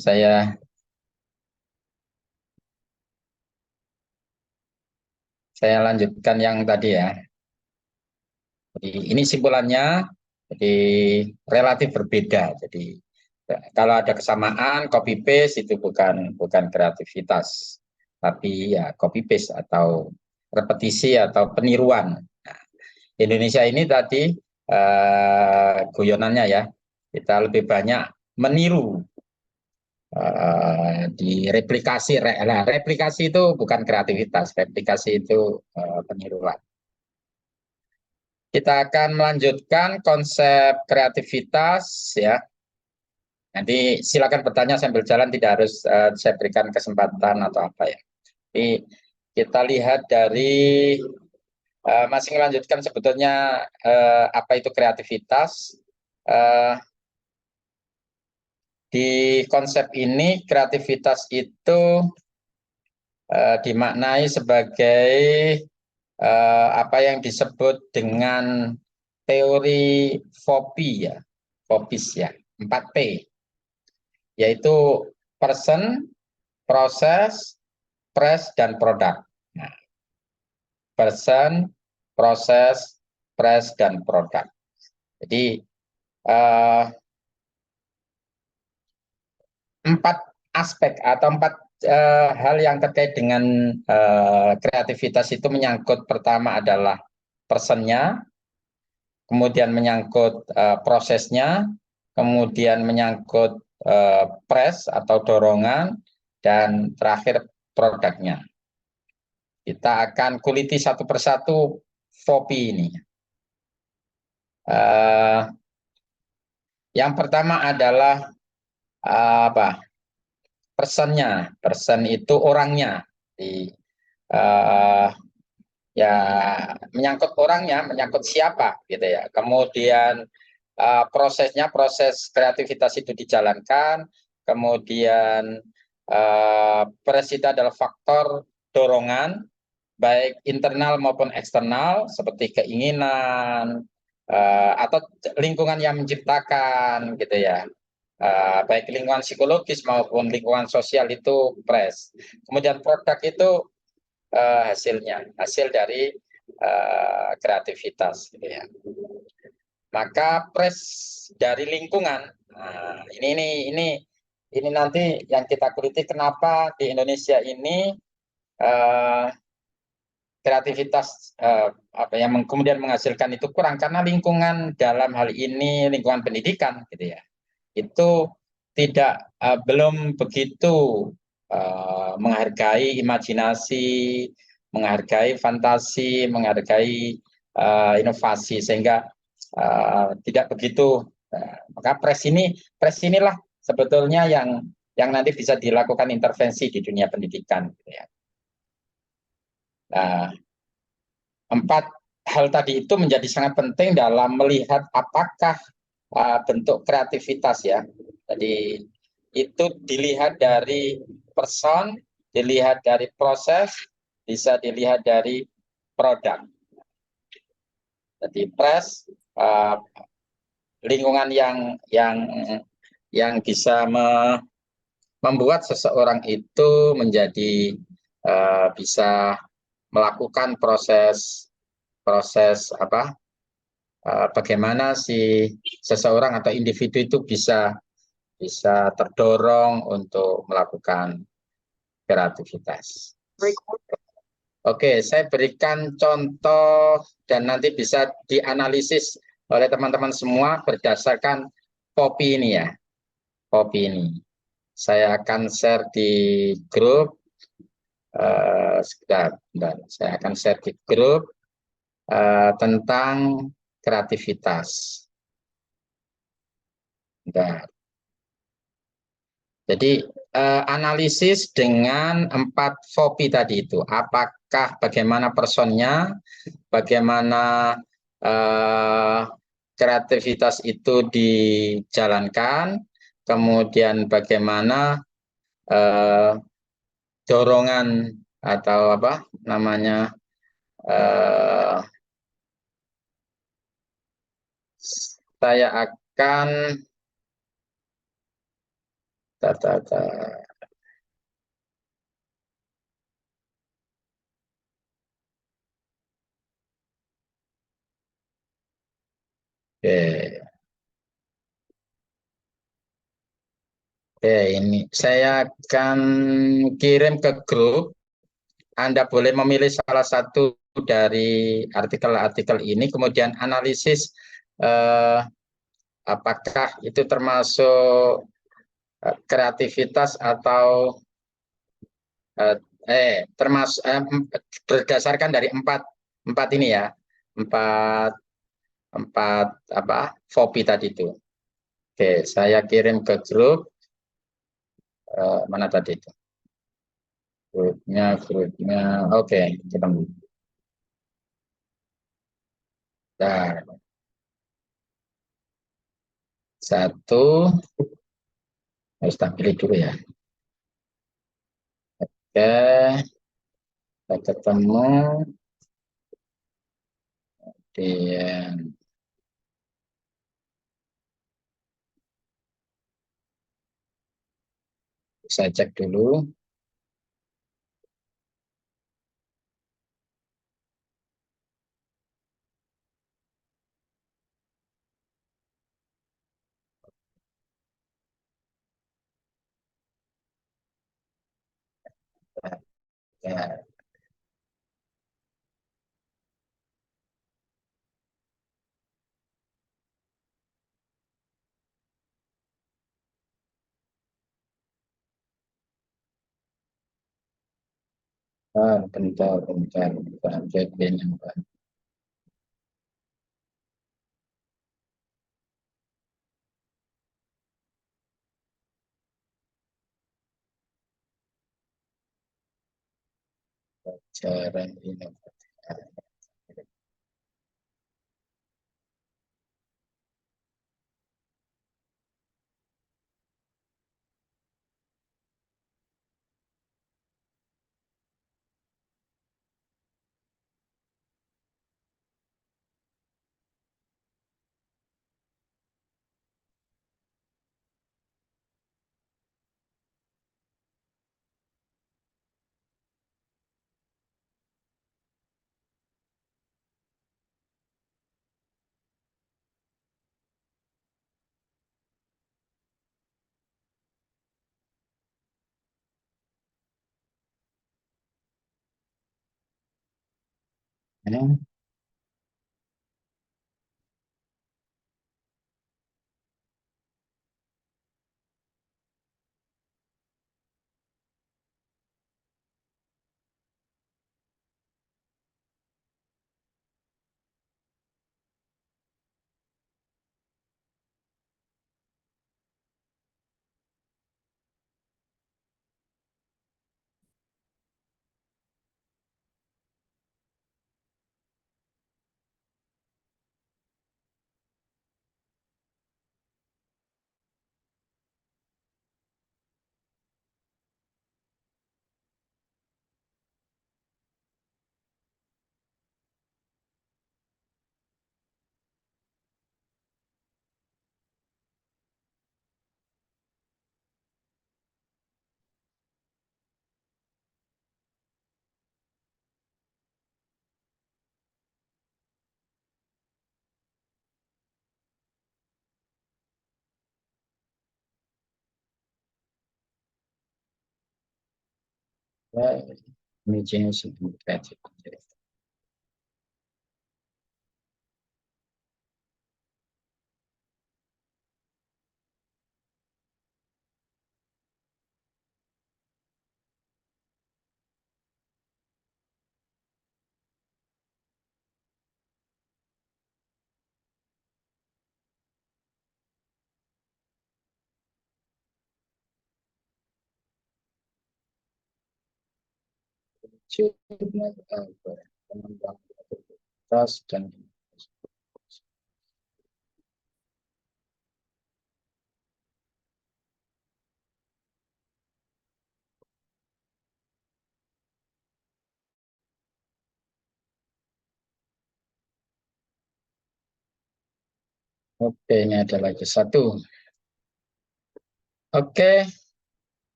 Saya lanjutkan yang tadi ya. Jadi ini simpulannya, jadi relatif berbeda. Jadi kalau ada kesamaan, copy paste itu bukan kreativitas, tapi ya copy paste atau repetisi atau peniruan. Nah, Indonesia ini tadi guyonannya ya, kita lebih banyak meniru di replikasi. Nah, replikasi itu bukan kreativitas, replikasi itu peniruan. Kita akan melanjutkan konsep kreativitas ya. Nanti silakan bertanya sambil jalan, tidak harus saya berikan kesempatan atau apa ya. Jadi kita lihat dari masih melanjutkan sebetulnya apa itu kreativitas. Uh, di konsep ini kreativitas itu dimaknai sebagai apa yang disebut dengan teori FOPI ya, FOPIS ya, 4P, yaitu person, proses, press, dan produk. Nah, person, proses, press, dan produk. Jadi empat aspek atau empat hal yang terkait dengan kreativitas itu menyangkut, pertama adalah personnya, kemudian menyangkut prosesnya, kemudian menyangkut press atau dorongan, dan terakhir produknya. Kita akan kuliti satu persatu FOPI ini. Yang pertama adalah apa? Personnya. Person itu orangnya. Di, ya menyangkut orangnya, menyangkut siapa gitu ya. Kemudian prosesnya, proses kreativitas itu dijalankan. Kemudian press itu adalah faktor dorongan, baik internal maupun eksternal, seperti keinginan atau lingkungan yang menciptakan gitu ya. Baik lingkungan psikologis maupun lingkungan sosial itu press. Kemudian produk itu hasil dari kreativitas gitu ya. Maka press dari lingkungan, nah, ini nanti yang kita kritik, kenapa di Indonesia ini kreativitas apa yang kemudian menghasilkan itu kurang, karena lingkungan dalam hal ini lingkungan pendidikan gitu ya, itu tidak belum begitu menghargai imajinasi, menghargai fantasi, menghargai inovasi, sehingga tidak begitu. Maka press inilah sebetulnya yang nanti bisa dilakukan intervensi di dunia pendidikan gitu ya. Nah, empat hal tadi itu menjadi sangat penting dalam melihat apakah bentuk kreativitas ya. Jadi itu dilihat dari person, dilihat dari proses, bisa dilihat dari produk. Jadi press, lingkungan yang bisa membuat seseorang itu menjadi bisa melakukan proses apa, bagaimana si seseorang atau individu itu bisa terdorong untuk melakukan kreativitas. Oke, saya berikan contoh dan nanti bisa dianalisis oleh teman-teman semua berdasarkan copy ini ya. Copy ini. Saya akan share di grup. Sebentar. Saya akan share di grup tentang kreativitas. Bentar. Jadi analisis dengan 4 FOPI tadi itu, apakah bagaimana personnya, bagaimana kreativitas itu dijalankan, kemudian bagaimana dorongan atau apa namanya, saya akan Ta, ta, ta. Oke. Oke, ini saya akan kirim ke grup. Anda boleh memilih salah satu dari artikel-artikel ini, kemudian analisis eh, apakah itu termasuk kreativitas atau eh, termasuk berdasarkan dari empat empat ini ya, empat empat apa fobi tadi itu. Oke, saya kirim ke grup mana tadi itu grupnya. Oke, ketemu. Nah, satu harus tak pilih dulu ya. Oke, kita ketemu di saya cek dulu. Ya, bentar, bentar, bentar. Cara inovatif. Ya, ini jenis kreatif. Jurnal pengembang kreativitas dan oke, ini ada lagi satu. Oke,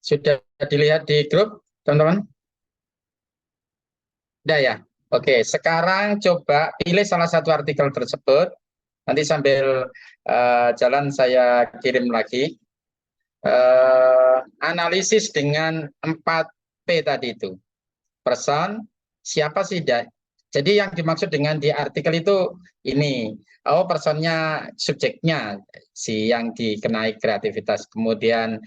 Sudah dilihat di grup, teman-teman? Sudah ya? Oke, sekarang coba pilih salah satu artikel tersebut. Nanti sambil jalan saya kirim lagi. Analisis dengan 4P tadi itu. Person, siapa sih? Jadi yang dimaksud dengan di artikel itu ini, oh personnya, subjeknya, si yang dikenai kreativitas. Kemudian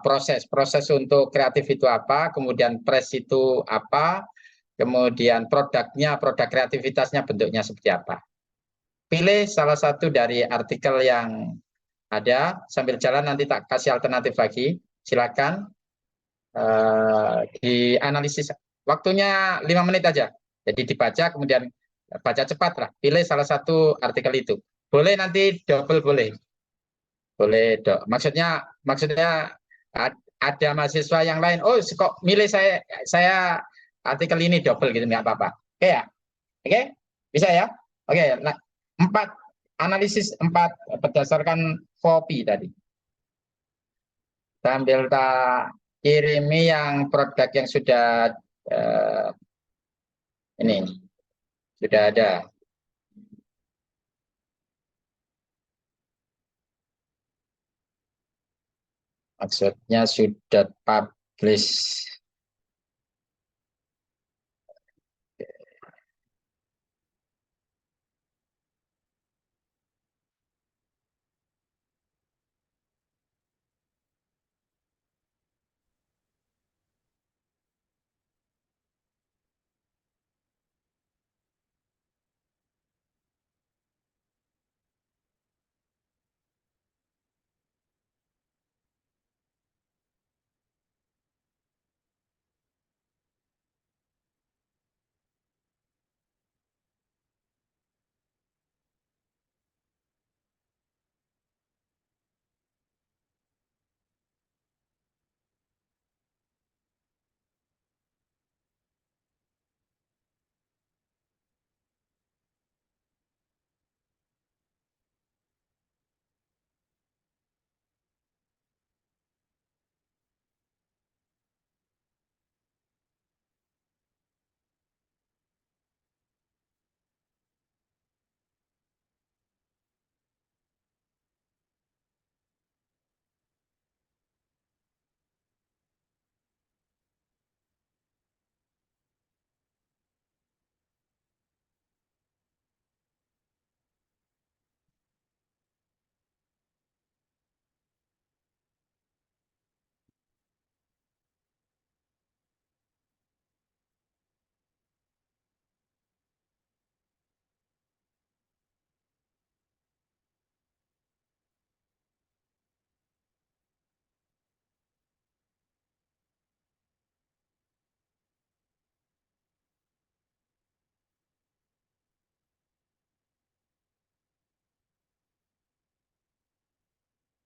proses untuk kreatif itu apa, kemudian press itu apa, kemudian produknya, produk kreativitasnya bentuknya seperti apa. Pilih salah satu dari artikel yang ada, sambil jalan nanti tak kasih alternatif lagi. Silakan dianalisis. Waktunya 5 menit aja. Jadi dibaca, kemudian baca cepat lah. Pilih salah satu artikel itu. Boleh nanti double boleh. Boleh, Dok. Maksudnya ada mahasiswa yang lain. Oh, kok milih saya artikel ini double gitu nggak apa-apa. Oke ya? Oke? Bisa ya? Oke, nah, empat analisis empat berdasarkan copy tadi. Sambil tak kirimi yang produk yang sudah eh, ini sudah ada. Maksudnya sudah publish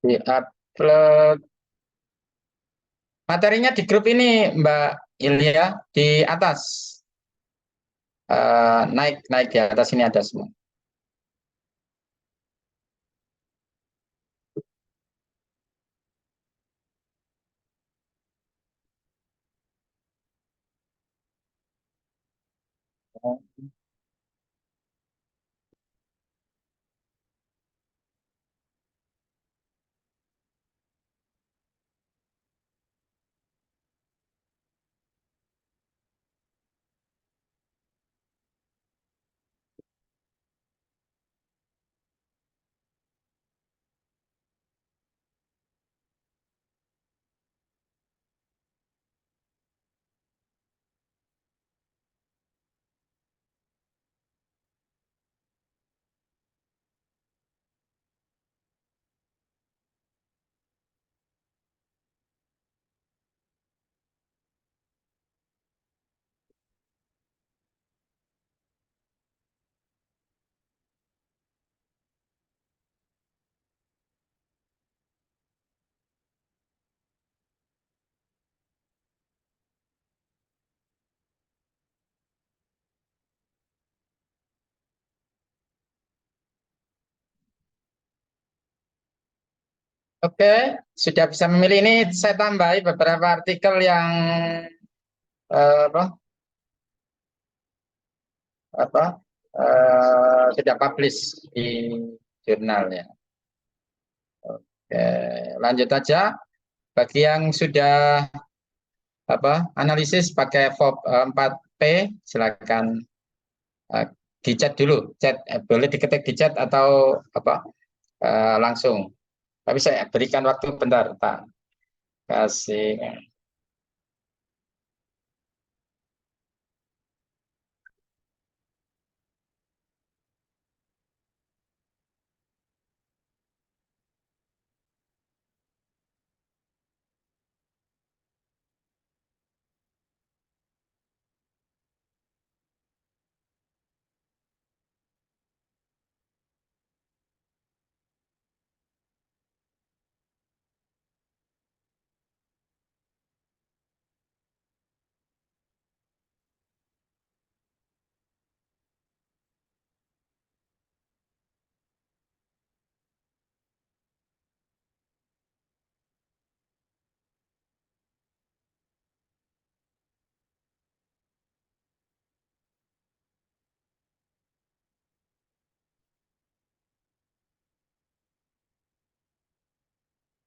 di upload materinya di grup ini Mbak Ilya di atas. Naik naik di atas ini ada semua. Oke, sudah bisa memilih ini. Saya tambahi beberapa artikel yang apa, apa sudah publish di jurnal ya. Oke, lanjut aja. Bagi yang sudah analisis pakai FOB 4P, silakan eh, di chat dulu. Chat boleh diketik di chat atau apa langsung. Tapi saya berikan waktu bentar, tak kasih.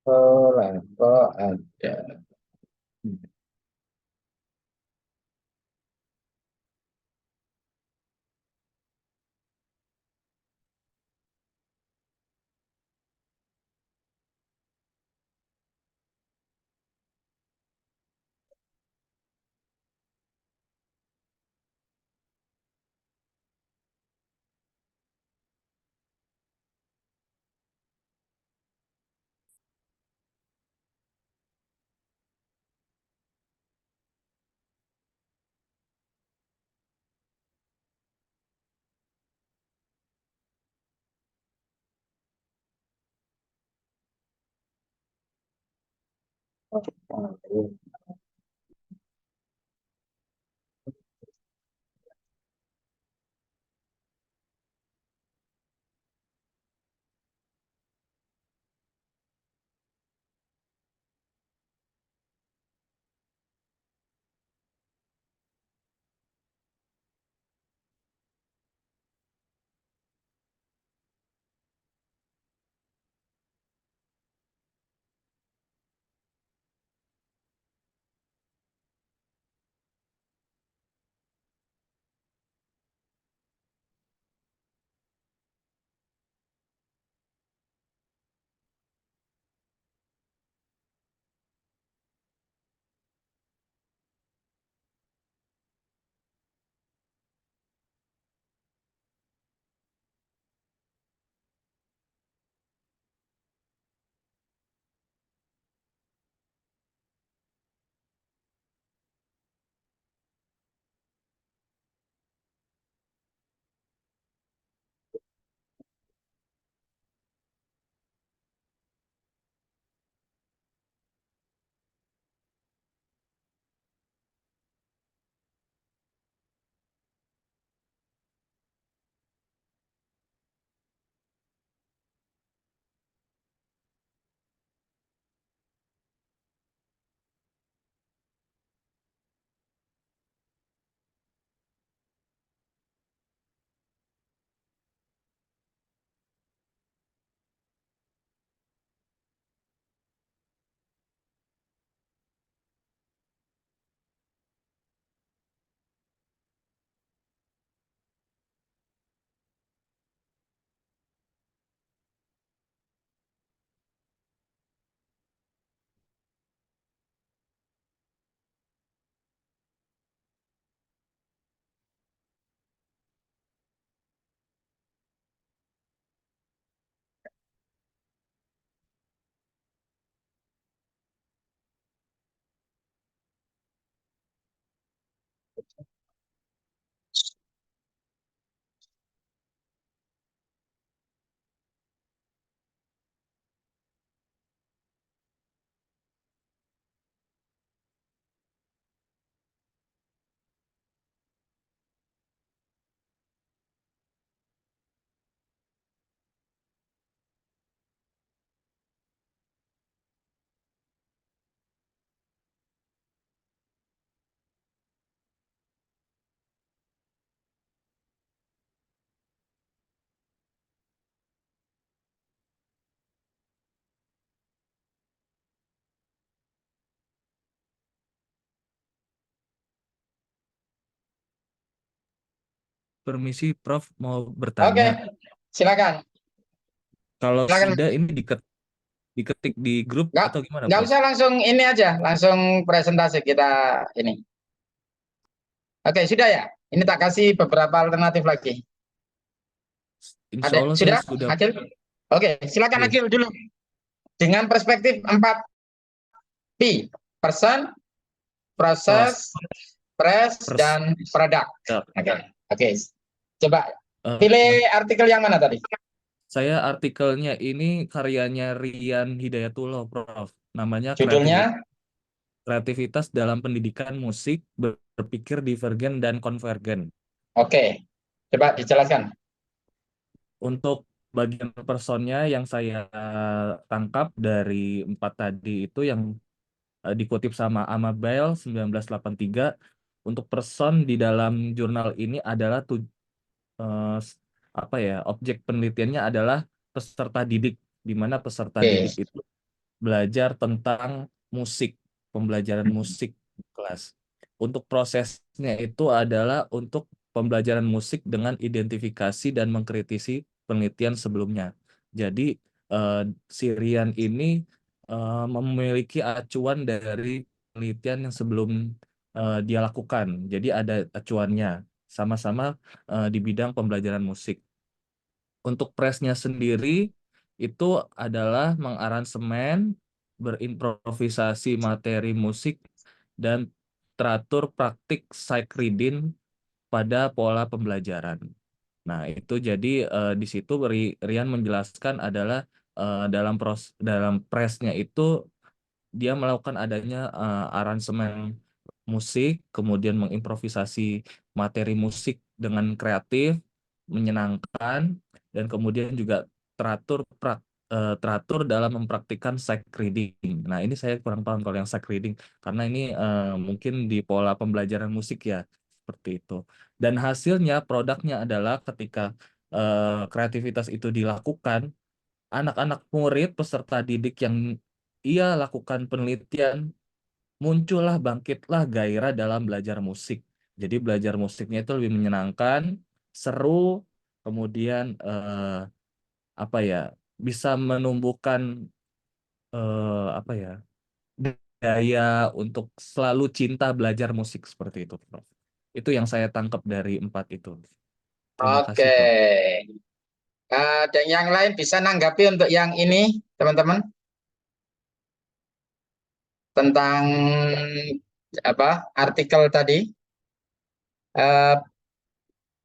Oh, level ada. permisi Prof mau Oke, bertanya. silakan. Kalau Silakan. sudah ini diketik di grup Nggak, atau gimana nggak Prof? usah langsung ini aja, langsung presentasi kita ini. Oke, sudah ya. Ini tak kasih beberapa alternatif lagi. Insya Ada, Allah saya sudah, sudah. Agil? Oke, silakan Oke. Agil dulu. Dengan perspektif 4P, person, Pros. proses, press, Pers. dan produk. Ya. Oke, oke. Coba Eh, pilih artikel yang mana tadi? saya artikelnya ini karyanya Rian Hidayatullah, Prof. Namanya Judulnya? Kreativitas dalam Pendidikan Musik, Berpikir Divergen dan Konvergen. Oke, coba dijelaskan. Untuk bagian personnya yang saya tangkap dari empat tadi itu yang dikutip sama Amabile 1983, untuk person di dalam jurnal ini adalah eh, s- apa ya, objek penelitiannya adalah peserta didik, di mana peserta Oke, didik itu belajar tentang musik, pembelajaran musik di kelas. Untuk prosesnya itu adalah untuk pembelajaran musik dengan identifikasi dan mengkritisi penelitian sebelumnya. Jadi eh, si Rian ini memiliki acuan dari penelitian yang sebelum dia lakukan. Jadi ada acuannya, sama-sama di bidang pembelajaran musik. Untuk presnya sendiri itu adalah mengaransemen, berimprovisasi materi musik, dan teratur praktik sight reading pada pola pembelajaran. Nah, itu jadi di situ Rian menjelaskan adalah dalam presnya itu dia melakukan adanya aransemen musik, kemudian mengimprovisasi materi musik dengan kreatif, menyenangkan, dan kemudian juga teratur dalam mempraktikkan sight reading. Nah, ini saya kurang paham kalau yang sight reading, karena ini mungkin di pola pembelajaran musik ya, seperti itu. Dan hasilnya, produknya adalah ketika kreativitas itu dilakukan, anak-anak murid peserta didik yang ia lakukan penelitian, muncullah, bangkitlah gairah dalam belajar musik. Jadi belajar musiknya itu lebih menyenangkan, seru, kemudian apa ya, bisa menumbuhkan apa ya, daya untuk selalu cinta belajar musik seperti itu, Prof. Itu yang saya tangkap dari empat itu. Terima kasih, oke. Prof. Dan yang lain bisa nanggapi untuk yang ini, teman-teman, tentang apa artikel tadi. Eh,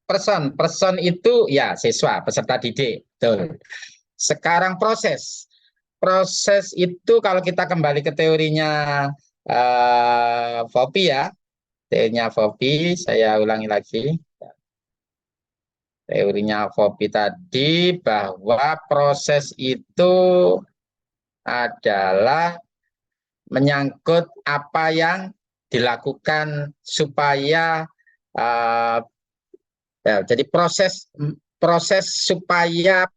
person itu ya siswa, peserta didik. Betul. Sekarang proses. Proses itu kalau kita kembali ke teorinya Fopi ya, teorinya Fopi, saya ulangi lagi. Teorinya Fopi tadi bahwa proses itu adalah menyangkut apa yang dilakukan supaya uh, ya, jadi proses supaya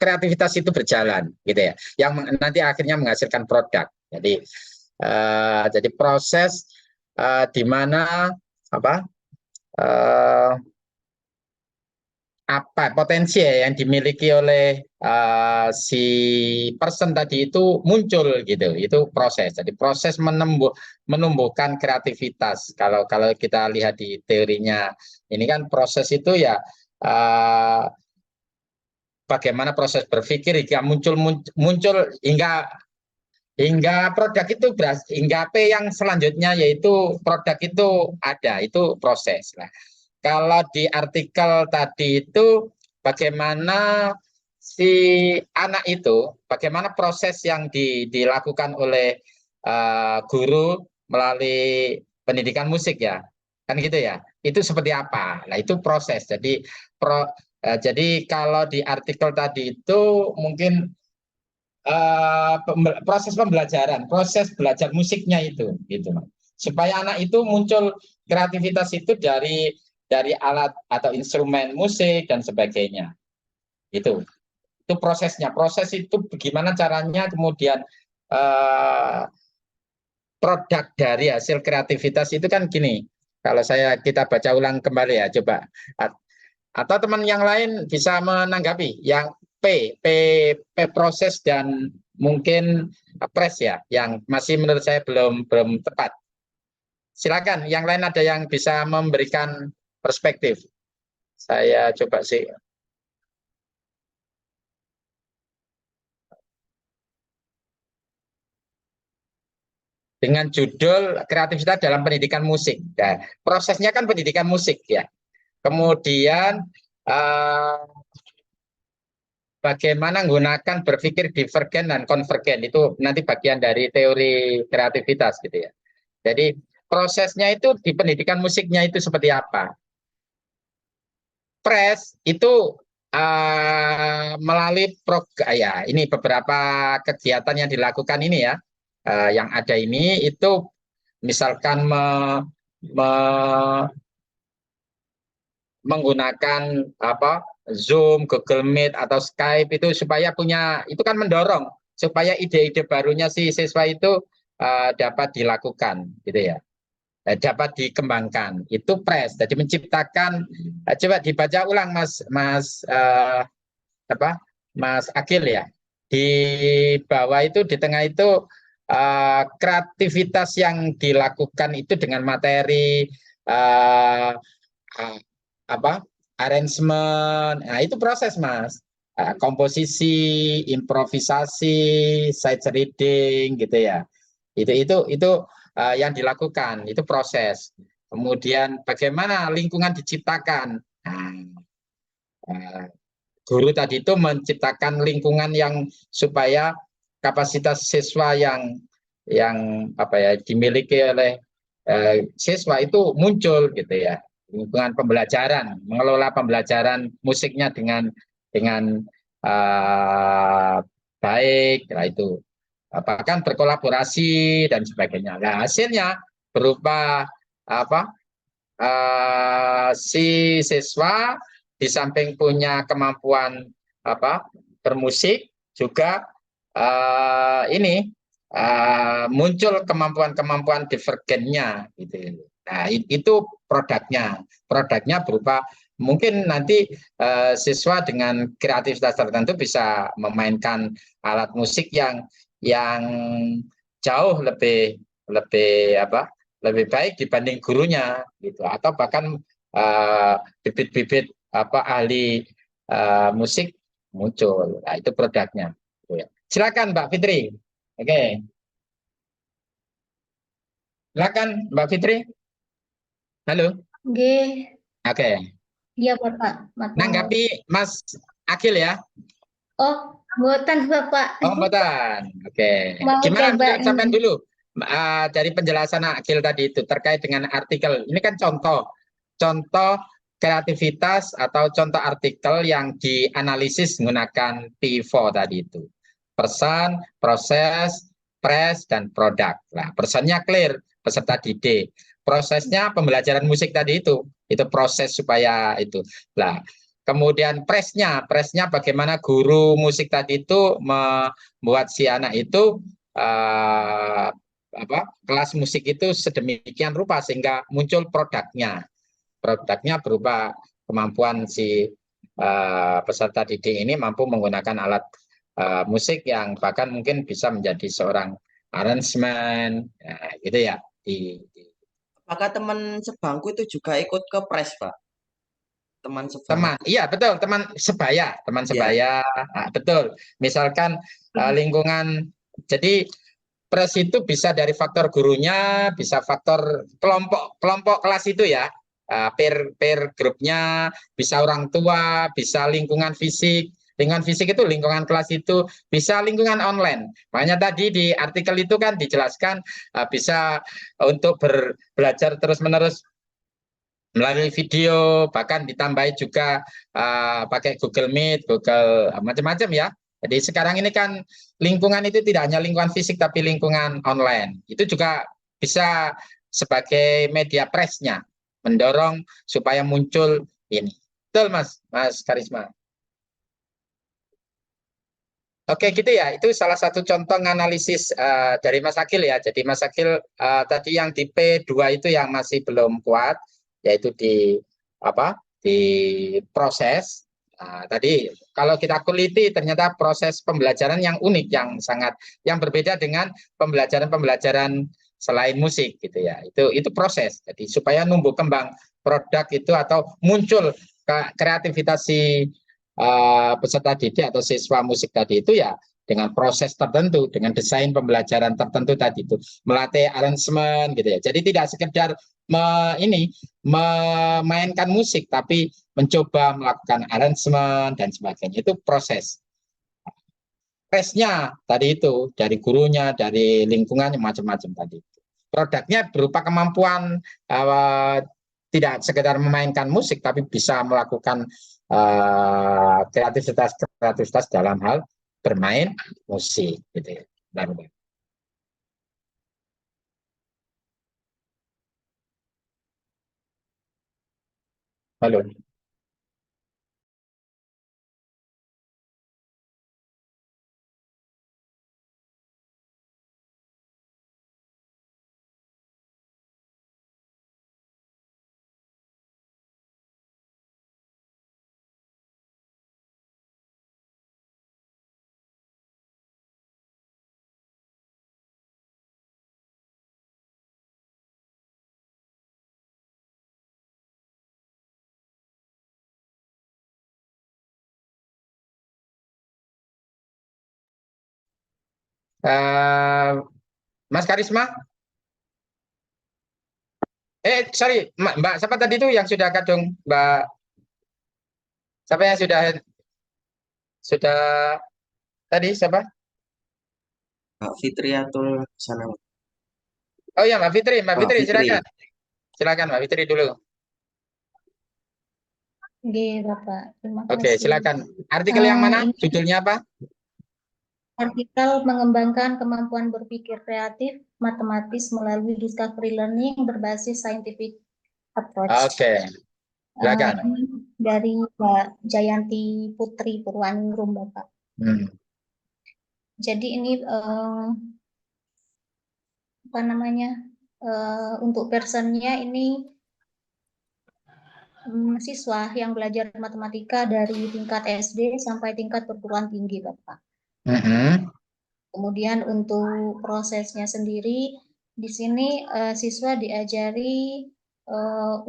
kreativitas itu berjalan gitu ya, yang nanti akhirnya menghasilkan produk. Jadi proses di mana apa uh, apa potensi ya yang dimiliki oleh si person tadi itu muncul gitu, itu proses. Jadi proses menumbuhkan kreativitas. Kalau kita lihat di teorinya ini kan proses itu ya uh, bagaimana proses berpikir hingga muncul hingga hingga produk itu hingga P yang selanjutnya yaitu produk itu ada, itu proses. Nah, kalau di artikel tadi itu bagaimana si anak itu, bagaimana proses yang dilakukan oleh guru melalui pendidikan musik ya, kan gitu ya. Itu seperti apa? Nah itu proses. Jadi kalau di artikel tadi itu mungkin proses pembelajaran, proses belajar musiknya itu, gitu, supaya anak itu muncul kreativitas itu dari alat atau instrumen musik dan sebagainya. Itu prosesnya. Proses itu bagaimana caranya kemudian eh, produk dari hasil kreativitas itu kan gini. Kalau kita baca ulang kembali ya, coba. Atau teman yang lain bisa menanggapi yang P, P proses dan mungkin press ya, yang masih menurut saya belum tepat. Silakan, yang lain ada yang bisa memberikan perspektif. Saya coba sih. Dengan judul kreativitas dalam pendidikan musik. Nah, prosesnya kan pendidikan musik ya. Kemudian bagaimana menggunakan berpikir divergen dan konvergen itu nanti bagian dari teori kreativitas gitu ya. Jadi prosesnya itu di pendidikan musiknya itu seperti apa? Press itu melalui ya ini beberapa kegiatan yang dilakukan ini ya, yang ada ini itu misalkan me, menggunakan apa Zoom, Google Meet atau Skype itu supaya punya itu kan mendorong supaya ide-ide barunya si siswa itu dapat dilakukan gitu ya. Dapat dikembangkan itu press jadi menciptakan coba dibaca ulang Mas apa Mas Akil ya di bawah itu di tengah itu kreativitas yang dilakukan itu dengan materi uh, apa arrangement nah itu proses Mas. Komposisi improvisasi sight reading gitu ya itu yang dilakukan itu proses kemudian bagaimana lingkungan diciptakan nah, uh, guru tadi itu menciptakan lingkungan yang supaya kapasitas siswa yang apa ya dimiliki oleh siswa itu muncul gitu ya lingkungan pembelajaran mengelola pembelajaran musiknya dengan baik nah itu bahkan berkolaborasi dan sebagainya. Nah, hasilnya berupa apa? Si siswa di samping punya kemampuan apa bermusik juga ini muncul kemampuan-kemampuan divergennya gitu. Nah, itu produknya berupa mungkin nanti siswa dengan kreativitas tertentu bisa memainkan alat musik yang jauh lebih lebih apa lebih baik dibanding gurunya gitu atau bahkan bibit-bibit apa ahli musik muncul nah, itu produknya silakan Mbak Fitri oke silakan Mbak Fitri halo Oke, oke iya Bapak. Matur. nanggapi Mas Akil ya Oh, buatan Bapak. oh mboten oke Mau gimana coba menurut sampean nih. dulu dari penjelasan Akil tadi itu terkait dengan artikel ini kan contoh kreativitas atau contoh artikel yang dianalisis menggunakan P4 tadi itu. Person, proses, press, dan produk. Nah, personnya clear, peserta didik. Prosesnya pembelajaran musik tadi itu proses supaya itu. Nah, kemudian pressnya bagaimana guru musik tadi itu membuat si anak itu kelas musik itu sedemikian rupa sehingga muncul produknya berupa kemampuan si peserta didik ini mampu menggunakan alat musik yang bahkan mungkin bisa menjadi seorang arrangement gitu ya Apakah teman sebangku itu juga ikut ke pres, Pak? Teman teman sebangku. iya betul teman Ya. sebaya betul misalkan lingkungan jadi pres itu bisa dari faktor gurunya, bisa faktor kelompok kelas itu ya, peer grupnya, bisa orang tua, bisa lingkungan fisik. Lingkungan fisik itu lingkungan kelas itu bisa lingkungan online. Makanya tadi di artikel itu kan dijelaskan bisa untuk belajar terus-menerus melalui video, bahkan ditambahi juga pakai Google Meet, Google macam-macam ya. Jadi sekarang ini kan lingkungan itu tidak hanya lingkungan fisik tapi lingkungan online. Itu juga bisa sebagai media presnya mendorong supaya muncul ini. Betul Mas Karisma. Oke gitu ya, itu salah satu contoh analisis dari Mas Akil ya. Jadi Mas Akil tadi yang di P2 itu yang masih belum kuat, yaitu di apa diproses. Nah, tadi kalau kita kuliti ternyata proses pembelajaran yang unik, yang berbeda dengan pembelajaran selain musik gitu ya. Itu proses. Jadi supaya numbuh kembang produk itu atau muncul kreativitas si peserta didik atau siswa musik tadi itu ya dengan proses tertentu, dengan desain pembelajaran tertentu tadi itu, melatih aransemen gitu ya. Jadi tidak sekedar memainkan musik, tapi mencoba melakukan aransemen dan sebagainya. Itu proses. Tesnya tadi itu dari gurunya, dari lingkungannya, macam-macam tadi. Produknya berupa kemampuan tidak sekedar memainkan musik, tapi bisa melakukan kreativitas dalam hal bermain musik gitu ya. Halo. Mas Karisma, sorry, Mbak, siapa tadi itu yang sudah kadung, Mbak? Siapa yang sudah tadi siapa? Mbak Fitriatul sana. Oh ya, Mbak Fitri, Fitri. silakan. Silakan Mbak Fitri dulu. Oke, Bapak. Terima Oke, kasih. silakan. Artikel yang mana? Ini Judulnya apa? artikel mengembangkan kemampuan berpikir kreatif matematis melalui discovery learning berbasis scientific approach. Oke, silakan. Ini dari Mbak Jayanti Putri Purwaningrum, Bapak. Jadi ini apa namanya, untuk personnya ini siswa yang belajar matematika dari tingkat SD sampai tingkat perguruan tinggi, Bapak. Kemudian untuk prosesnya sendiri, di sini siswa diajari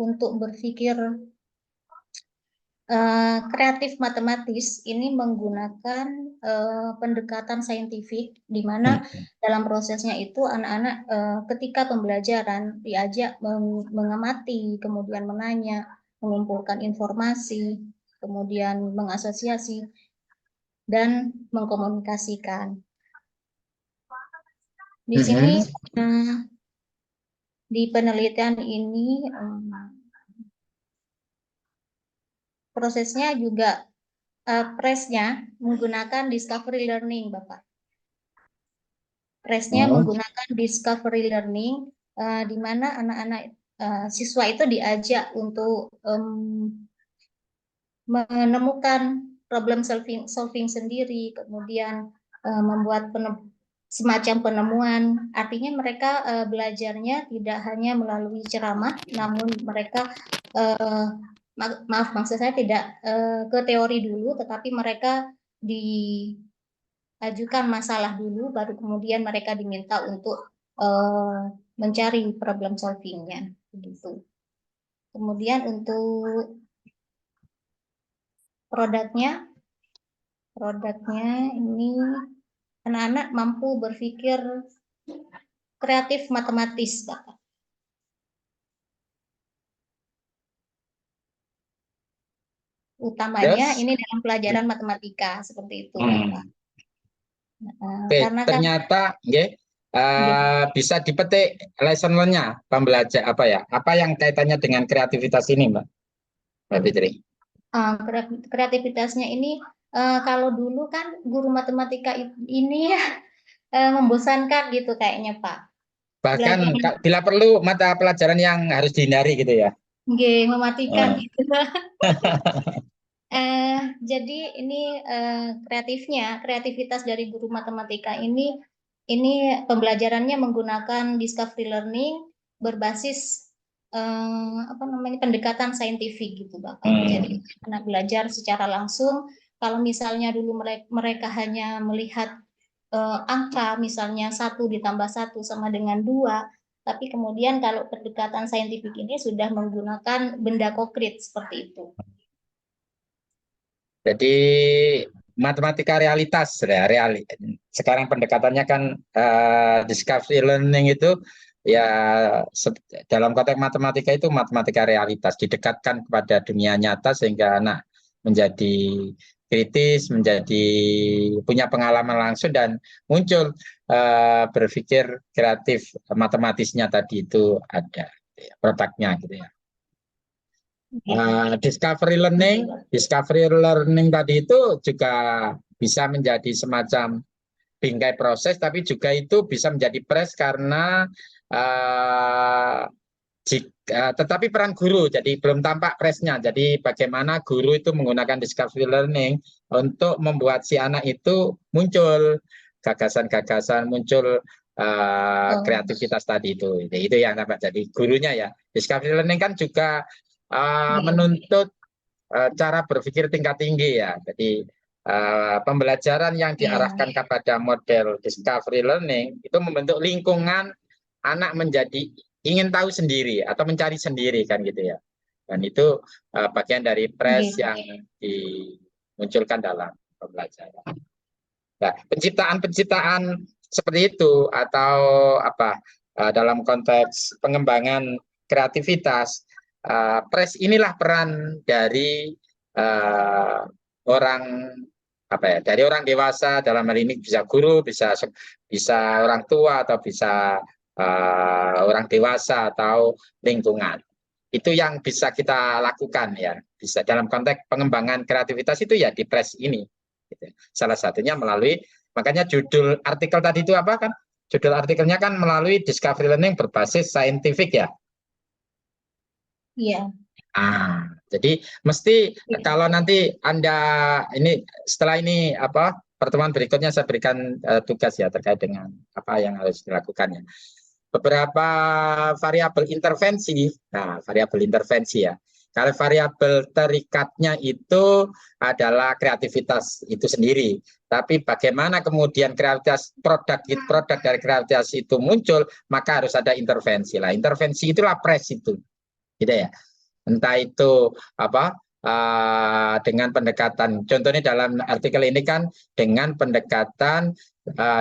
untuk berpikir kreatif matematis ini menggunakan pendekatan saintifik, di mana dalam prosesnya itu anak-anak ketika pembelajaran diajak mengamati, kemudian menanya, mengumpulkan informasi, kemudian mengasosiasi, dan mengkomunikasikan. Di sini di penelitian ini prosesnya juga presnya menggunakan discovery learning, Bapak. Presnya menggunakan discovery learning, di mana anak-anak siswa itu diajak untuk menemukan problem solving sendiri, kemudian membuat semacam penemuan. Artinya mereka belajarnya tidak hanya melalui ceramah, namun mereka maksud saya tidak ke teori dulu, tetapi mereka diajukan masalah dulu, baru kemudian mereka diminta untuk mencari problem solvingnya, begitu. Kemudian untuk produknya ini anak-anak mampu berpikir kreatif matematis, Bapak. Utamanya ini dalam pelajaran matematika seperti itu, Bapak. Karena ternyata bisa dipetik lesson learn-nya, pembelajar apa yang kaitannya dengan kreativitas ini, Mbak Fitri? Kreativitasnya ini kalau dulu kan guru matematika ini membosankan gitu kayaknya, Pak. Bahkan bila perlu mata pelajaran yang harus dihindari gitu ya. Mematikan gitu. Jadi ini kreativitas dari guru matematika ini pembelajarannya menggunakan discovery learning berbasis apa namanya, pendekatan saintifik gitu Bapak. Jadi anak belajar secara langsung. Kalau misalnya dulu mereka hanya melihat angka, misalnya 1 + 1 sama dengan 2, tapi kemudian kalau pendekatan saintifik ini sudah menggunakan benda konkret seperti itu. Jadi matematika realitas ya, sekarang pendekatannya kan discovery learning itu ya dalam konteks matematika itu matematika realitas, didekatkan kepada dunia nyata sehingga anak menjadi kritis, menjadi punya pengalaman langsung dan muncul berpikir kreatif matematisnya tadi itu ada produknya gitu ya. Discovery learning tadi itu juga bisa menjadi semacam bingkai proses, tapi juga itu bisa menjadi press karena tetapi peran guru, jadi belum tampak pressnya. Jadi bagaimana guru itu menggunakan discovery learning untuk membuat si anak itu muncul gagasan-gagasan, muncul kreativitas tadi itu yang dapat jadi gurunya ya. Discovery learning kan juga menuntut cara berpikir tingkat tinggi ya. Jadi pembelajaran yang diarahkan kepada model discovery learning itu membentuk lingkungan anak menjadi ingin tahu sendiri atau mencari sendiri kan gitu ya. Dan itu bagian dari press yang dimunculkan dalam pembelajaran. Nah, penciptaan seperti itu atau apa dalam konteks pengembangan kreativitas, press inilah peran dari orang apa ya, dari orang dewasa, dalam hal ini bisa guru, bisa orang tua atau bisa orang dewasa atau lingkungan. Itu yang bisa kita lakukan ya, bisa dalam konteks pengembangan kreativitas itu ya di press ini. Salah satunya melalui, makanya judul artikel tadi itu apa kan? Judul artikelnya kan melalui discovery learning berbasis saintifik ya. Iya. Jadi mesti kalau nanti Anda ini setelah ini apa pertemuan berikutnya saya berikan tugas ya terkait dengan apa yang harus dilakukan ya. Beberapa variabel intervensi. Nah, variabel intervensi ya. Kalau variabel terikatnya itu adalah kreativitas itu sendiri. Tapi bagaimana kemudian kreativitas produk dari kreativitas itu muncul, maka harus ada intervensi lah. Intervensi itulah press itu. Gitu ya. Entah itu apa dengan pendekatan, contohnya dalam artikel ini kan dengan pendekatan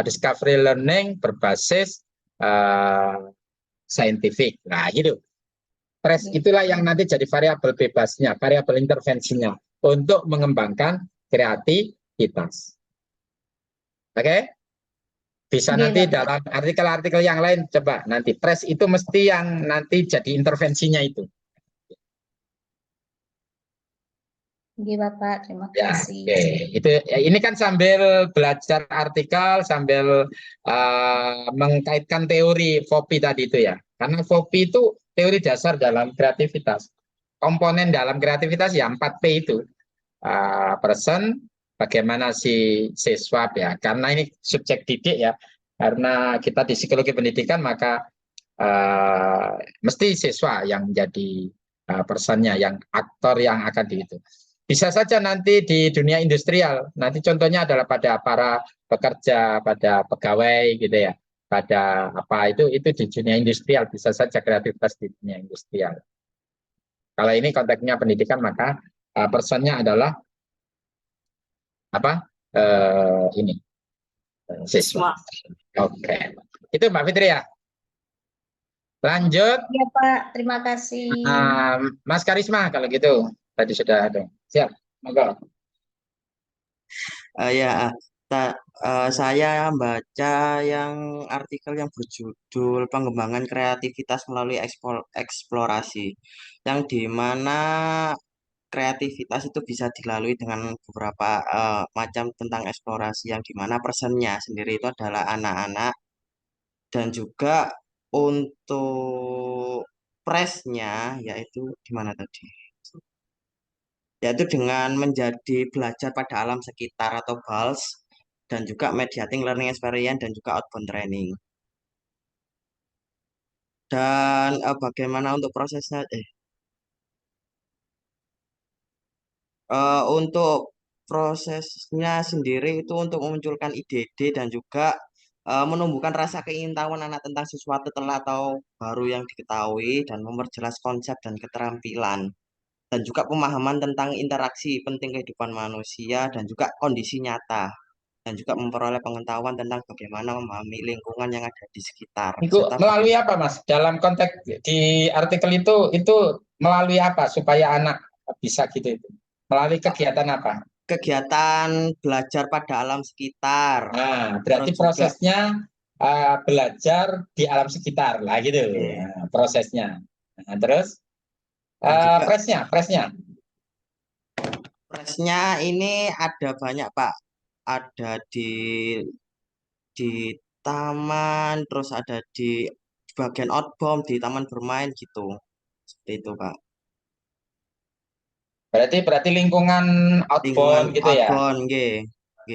discovery learning berbasis saintifik. Nah, gitu. Press itulah yang nanti jadi variabel bebasnya, variabel intervensinya untuk mengembangkan kreativitas. Oke? Bisa nanti dalam artikel-artikel yang lain coba nanti press itu mesti yang nanti jadi intervensinya itu. Oke Bapak, terima kasih. Ya, itu ini kan sambil belajar artikel, sambil mengkaitkan teori FOPI tadi itu ya. Karena FOPI itu teori dasar dalam kreativitas. Komponen dalam kreativitas ya 4P itu. Person, bagaimana si siswa ya. Karena ini subjek didik ya. Karena kita di psikologi pendidikan maka mesti siswa yang menjadi personnya, yang aktor yang akan dihitung. Bisa saja nanti di dunia industrial, nanti contohnya adalah pada para pekerja, pada pegawai gitu ya, pada apa itu di dunia industrial, bisa saja kreativitas di dunia industrial. Kalau ini konteksnya pendidikan maka personnya adalah apa ini siswa. Oke, itu Mbak Fitri ya. Lanjut. Ya Pak, terima kasih. Mas Karisma kalau gitu tadi sudah ada. Siap, monggo. Saya baca yang artikel yang berjudul pengembangan kreativitas melalui eksplorasi, yang dimana kreativitas itu bisa dilalui dengan beberapa macam tentang eksplorasi, yang dimana personnya sendiri itu adalah anak-anak, dan juga untuk pressnya yaitu di mana tadi? Yaitu dengan menjadi belajar pada alam sekitar atau BALS, dan juga mediating learning experience dan juga outbound training. Dan bagaimana untuk prosesnya? Untuk prosesnya sendiri itu untuk memunculkan ide-ide dan juga menumbuhkan rasa keingintahuan anak tentang sesuatu telah atau baru yang diketahui dan memperjelas konsep dan keterampilan dan juga pemahaman tentang interaksi penting kehidupan manusia dan juga kondisi nyata dan juga memperoleh pengetahuan tentang bagaimana memahami lingkungan yang ada di sekitar Itu serta melalui bagaimana apa, Mas? Dalam konteks di artikel itu melalui apa supaya anak bisa gitu itu? Melalui kegiatan apa? kegiatan belajar pada alam sekitar, Nah, terus berarti juga prosesnya belajar di alam sekitar lah gitu. eh, Nah, prosesnya. Nah, terus dan juga presnya. presnya ini ada banyak Pak, ada di taman, terus ada di bagian outbound di taman bermain gitu, seperti itu Pak. Berarti lingkungan Lingkungan outbound gitu ya. outbound, G, G.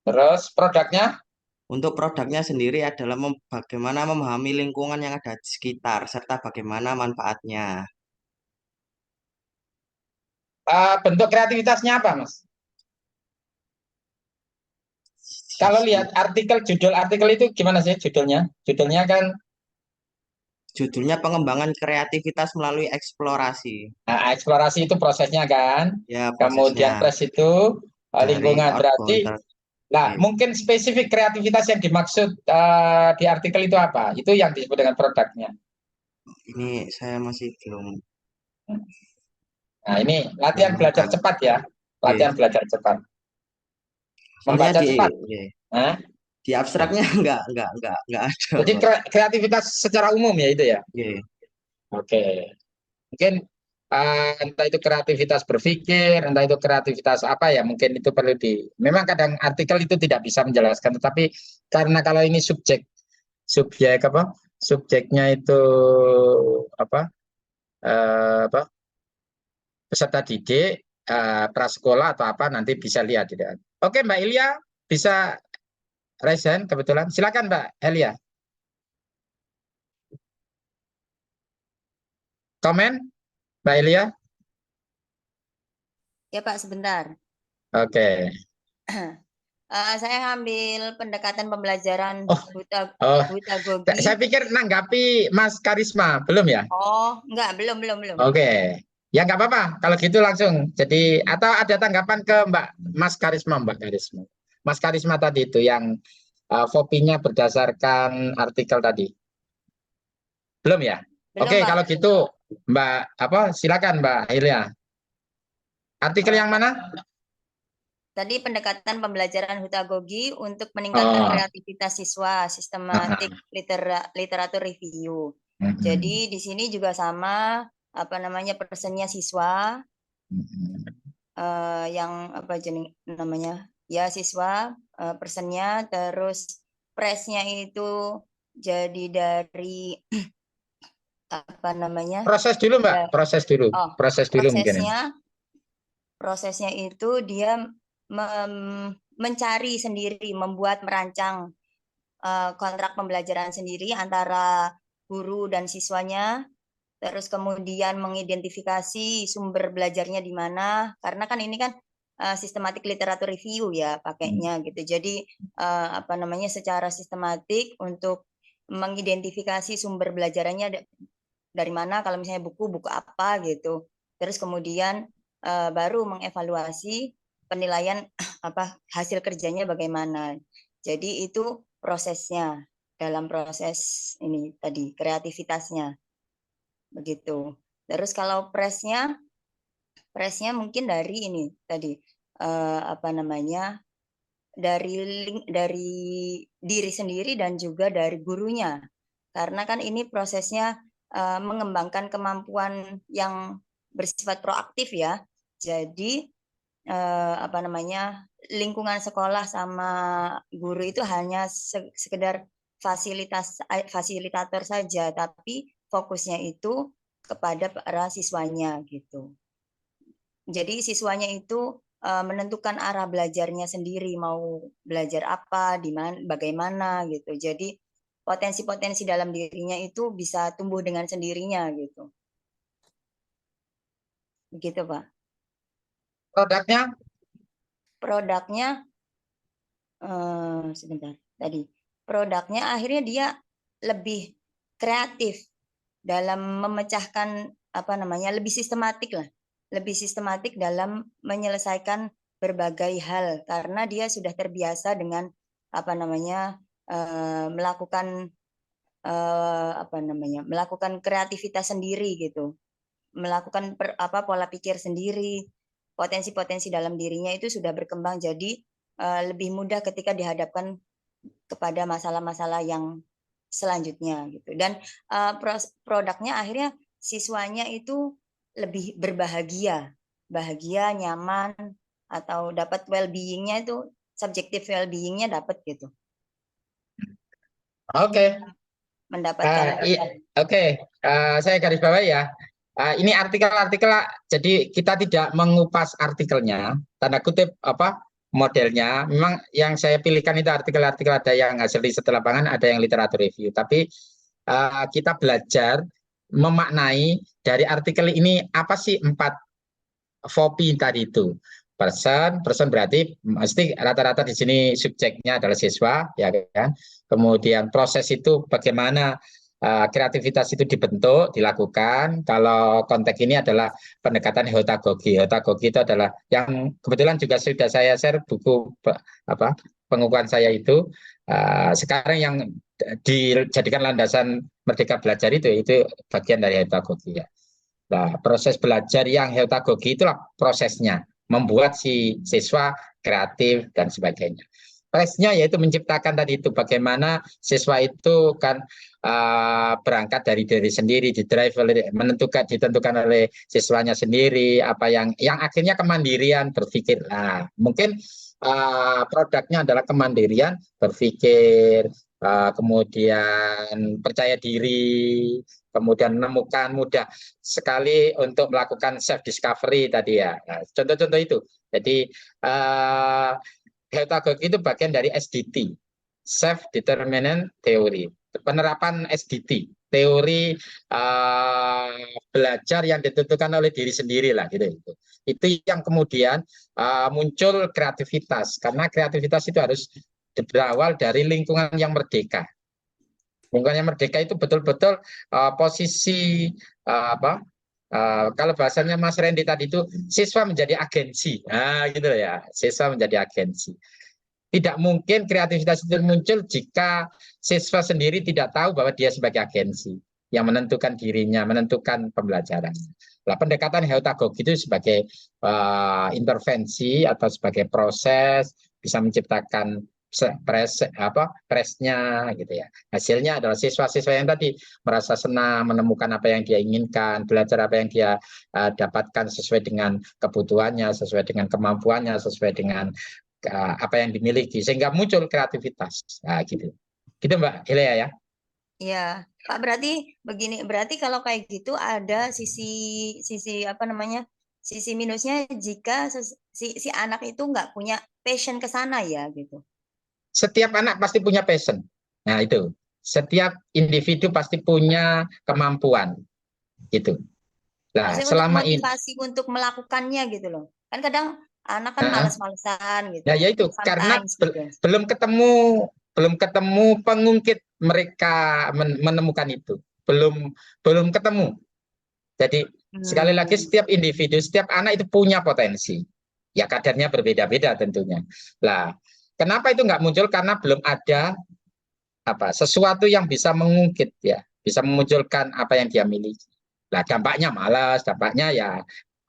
Terus produknya Untuk produknya sendiri adalah bagaimana memahami lingkungan yang ada di sekitar serta bagaimana manfaatnya. bentuk kreativitasnya apa, Mas? Kalau lihat judul artikel itu gimana sih judulnya? Judulnya kan Judulnya pengembangan kreativitas melalui eksplorasi. eksplorasi itu prosesnya kan. Ya, Kemudian prosesnya press itu dari lingkungan berarti. outbound. Nah, Oke. mungkin spesifik kreativitas yang dimaksud di artikel itu apa? Itu yang disebut dengan produknya. Ini saya masih belum Nah, ini latihan belajar menemukan. cepat ya. Oke. Latihan belajar cepat. Soalnya Membaca di cepat. oke. Nah, Di abstraknya nggak ada, jadi Pak. kreativitas secara umum ya itu ya. Oke. Oke. Mungkin entah itu kreativitas berpikir, entah itu kreativitas apa ya, mungkin itu perlu memang kadang artikel itu tidak bisa menjelaskan, tetapi karena kalau ini subjek apa? Subjeknya itu apa? Apa? Peserta didik, prasekolah atau apa nanti bisa lihat tidak. Oke, Mbak Ilya bisa raise hand kebetulan. Silakan Mbak Elia. Komen, Mbak Elia. Ya Pak, sebentar. Oke. Saya ngambil pendekatan pembelajaran Oh, oh, Hutagogi. saya pikir nanggapi Mas Karisma, belum ya? Oh, enggak, belum. Oke. Ya nggak apa-apa, kalau gitu langsung. Jadi, atau ada tanggapan ke Mas Karisma, Mbak Karisma. Mas Karisma tadi itu yang vopinya berdasarkan artikel tadi. Belum ya? Belum Oke, Pak. kalau gitu silakan Mbak Ilya. Artikel yang mana? Tadi pendekatan pembelajaran Hutagogi untuk meningkatkan kreativitas siswa, sistematik literatur review. Jadi di sini juga sama personnya siswa yang apa jenis namanya? Ya siswa personnya, terus presnya itu jadi dari apa namanya? Proses dulu Mbak, Ya, proses dulu. Proses dulu mungkin. Prosesnya itu dia mencari sendiri, merancang kontrak pembelajaran sendiri antara guru dan siswanya, terus kemudian mengidentifikasi sumber belajarnya di mana, karena kan ini kan sistematik literatur review ya pakainya gitu. Jadi secara sistematik untuk mengidentifikasi sumber belajarannya dari mana, kalau misalnya buku apa gitu. Terus kemudian baru mengevaluasi penilaian hasil kerjanya bagaimana. Jadi itu prosesnya dalam proses ini tadi kreativitasnya begitu. Terus kalau presnya mungkin dari ini tadi dari diri sendiri dan juga dari gurunya, karena kan ini prosesnya mengembangkan kemampuan yang bersifat proaktif ya. Jadi lingkungan sekolah sama guru itu hanya sekedar fasilitator saja, tapi fokusnya itu kepada para siswanya gitu. Jadi siswanya itu menentukan arah belajarnya sendiri, mau belajar apa, di mana, bagaimana gitu. Jadi potensi-potensi dalam dirinya itu bisa tumbuh dengan sendirinya gitu. Begitu, Pak. Produknya Produknya sebentar tadi. Produknya akhirnya dia lebih kreatif dalam memecahkan lebih sistematik lah. Lebih sistematik dalam menyelesaikan berbagai hal karena dia sudah terbiasa dengan melakukan melakukan kreativitas sendiri gitu, melakukan pola pikir sendiri, potensi-potensi dalam dirinya itu sudah berkembang jadi lebih mudah ketika dihadapkan kepada masalah-masalah yang selanjutnya gitu. Dan produknya akhirnya siswanya itu lebih berbahagia, bahagia, nyaman, atau dapat well-being-nya itu, subjektif well-being-nya dapat gitu. Oke. Mendapatkan Oke, saya garis bawahi ya. Ini artikel-artikel, jadi kita tidak mengupas artikelnya, tanda kutip modelnya. Memang yang saya pilihkan itu artikel-artikel, ada yang hasil riset lapangan, ada yang literatur review. Tapi kita belajar memaknai dari artikel ini apa sih 4 FOPI tadi itu. Person berarti mesti rata-rata di sini subjeknya adalah siswa, ya kan. Kemudian proses itu bagaimana kreativitas itu dibentuk, dilakukan. Kalau konteks ini adalah pendekatan heutagogi. Heutagogi itu adalah yang kebetulan juga sudah saya share buku pengukuhan saya itu. Sekarang yang dijadikan landasan Merdeka Belajar itu bagian dari heutagogi ya. Nah, proses belajar yang heutagogi itulah prosesnya, membuat si siswa kreatif dan sebagainya. Prosesnya yaitu menciptakan tadi itu, bagaimana siswa itu kan berangkat dari diri sendiri, ditentukan oleh siswanya sendiri, apa yang akhirnya kemandirian berpikir. Nah, mungkin produknya adalah kemandirian berpikir, kemudian percaya diri, kemudian menemukan mudah sekali untuk melakukan self discovery tadi ya. Nah, contoh-contoh itu. Jadi heutagogi itu bagian dari SDT, self determinant theory. Penerapan SDT, teori belajar yang ditentukan oleh diri sendiri lah gitu. Itu yang kemudian muncul kreativitas, karena kreativitas itu harus berawal dari lingkungan yang merdeka. Lingkungan yang merdeka itu betul-betul posisi kalau bahasanya Mas Randy tadi itu siswa menjadi agensi. Nah, gitu ya. Siswa menjadi agensi. Tidak mungkin kreativitas itu muncul jika siswa sendiri tidak tahu bahwa dia sebagai agensi yang menentukan dirinya, menentukan pembelajaran. Nah, pendekatan heutagogi itu sebagai intervensi atau sebagai proses bisa menciptakan presnya gitu ya. Hasilnya adalah siswa-siswa yang tadi merasa senang, menemukan apa yang dia inginkan, belajar apa yang dia dapatkan sesuai dengan kebutuhannya, sesuai dengan kemampuannya, sesuai dengan apa yang dimiliki, sehingga muncul kreativitas. Nah, gitu Mbak Hilea ya. Iya, Pak, berarti begini, berarti kalau kayak gitu ada sisi sisi minusnya jika si anak itu nggak punya passion ke sana ya gitu. Setiap anak pasti punya passion. Nah, itu. Setiap individu pasti punya kemampuan. Gitu. Nah, maksudnya selama untuk motivasi untuk melakukannya gitu loh. Kan kadang anak kan males-malesan gitu. Ya itu karena gitu. belum ketemu pengungkit mereka menemukan itu. Belum ketemu. Jadi sekali lagi setiap individu, setiap anak itu punya potensi. Ya kadarnya berbeda-beda tentunya. Lah, kenapa itu nggak muncul? Karena belum ada sesuatu yang bisa mengungkit ya, bisa memunculkan apa yang dia miliki. Nah, dampaknya malas, dampaknya ya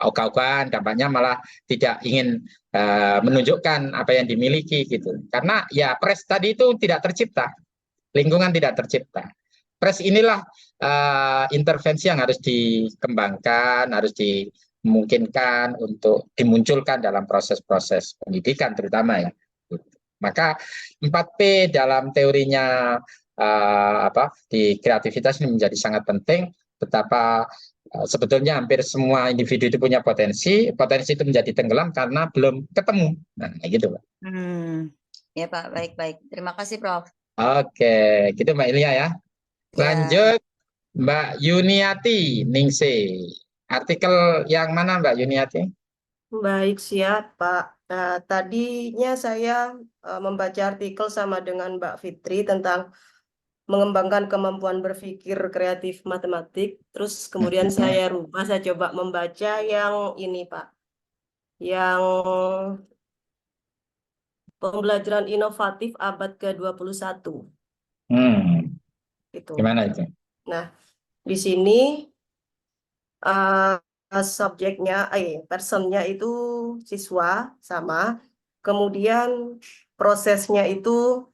ogah-ogahan, dampaknya malah tidak ingin menunjukkan apa yang dimiliki gitu. Karena ya pres tadi itu tidak tercipta, lingkungan tidak tercipta. Pres inilah intervensi yang harus dikembangkan, harus dimungkinkan untuk dimunculkan dalam proses-proses pendidikan terutama ya. Maka 4P dalam teorinya di kreativitas ini menjadi sangat penting. Betapa sebetulnya hampir semua individu itu punya potensi itu menjadi tenggelam karena belum ketemu. Nah, gitu Pak. Ya Pak, baik-baik. Terima kasih Prof. Oke, gitu Mbak Ilya ya. Ya, Lanjut Mbak Yuniati Ningsih. Artikel yang mana Mbak Yuniati? Baik, siap, Pak. Nah, tadinya saya membaca artikel sama dengan Mbak Fitri tentang mengembangkan kemampuan berpikir kreatif matematik. Terus kemudian saya rubah, saya coba membaca yang ini, Pak. Yang pembelajaran inovatif abad ke-21. Itu. Gimana itu? Nah, di sini subjeknya, personnya itu siswa sama. Kemudian prosesnya itu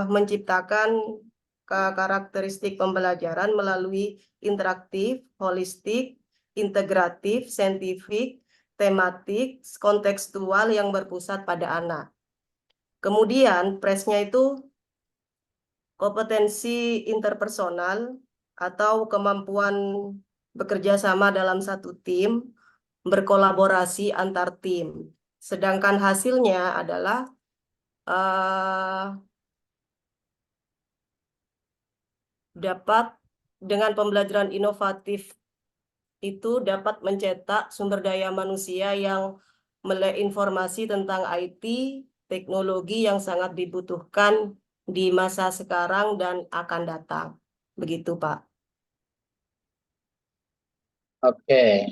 menciptakan karakteristik pembelajaran melalui interaktif, holistik, integratif, saintifik, tematik, kontekstual yang berpusat pada anak. Kemudian presnya itu kompetensi interpersonal atau kemampuan bekerja sama dalam satu tim, berkolaborasi antar tim. Sedangkan hasilnya adalah dapat dengan pembelajaran inovatif itu dapat mencetak sumber daya manusia yang melek informasi tentang IT, teknologi yang sangat dibutuhkan di masa sekarang dan akan datang. Begitu, Pak. Oke.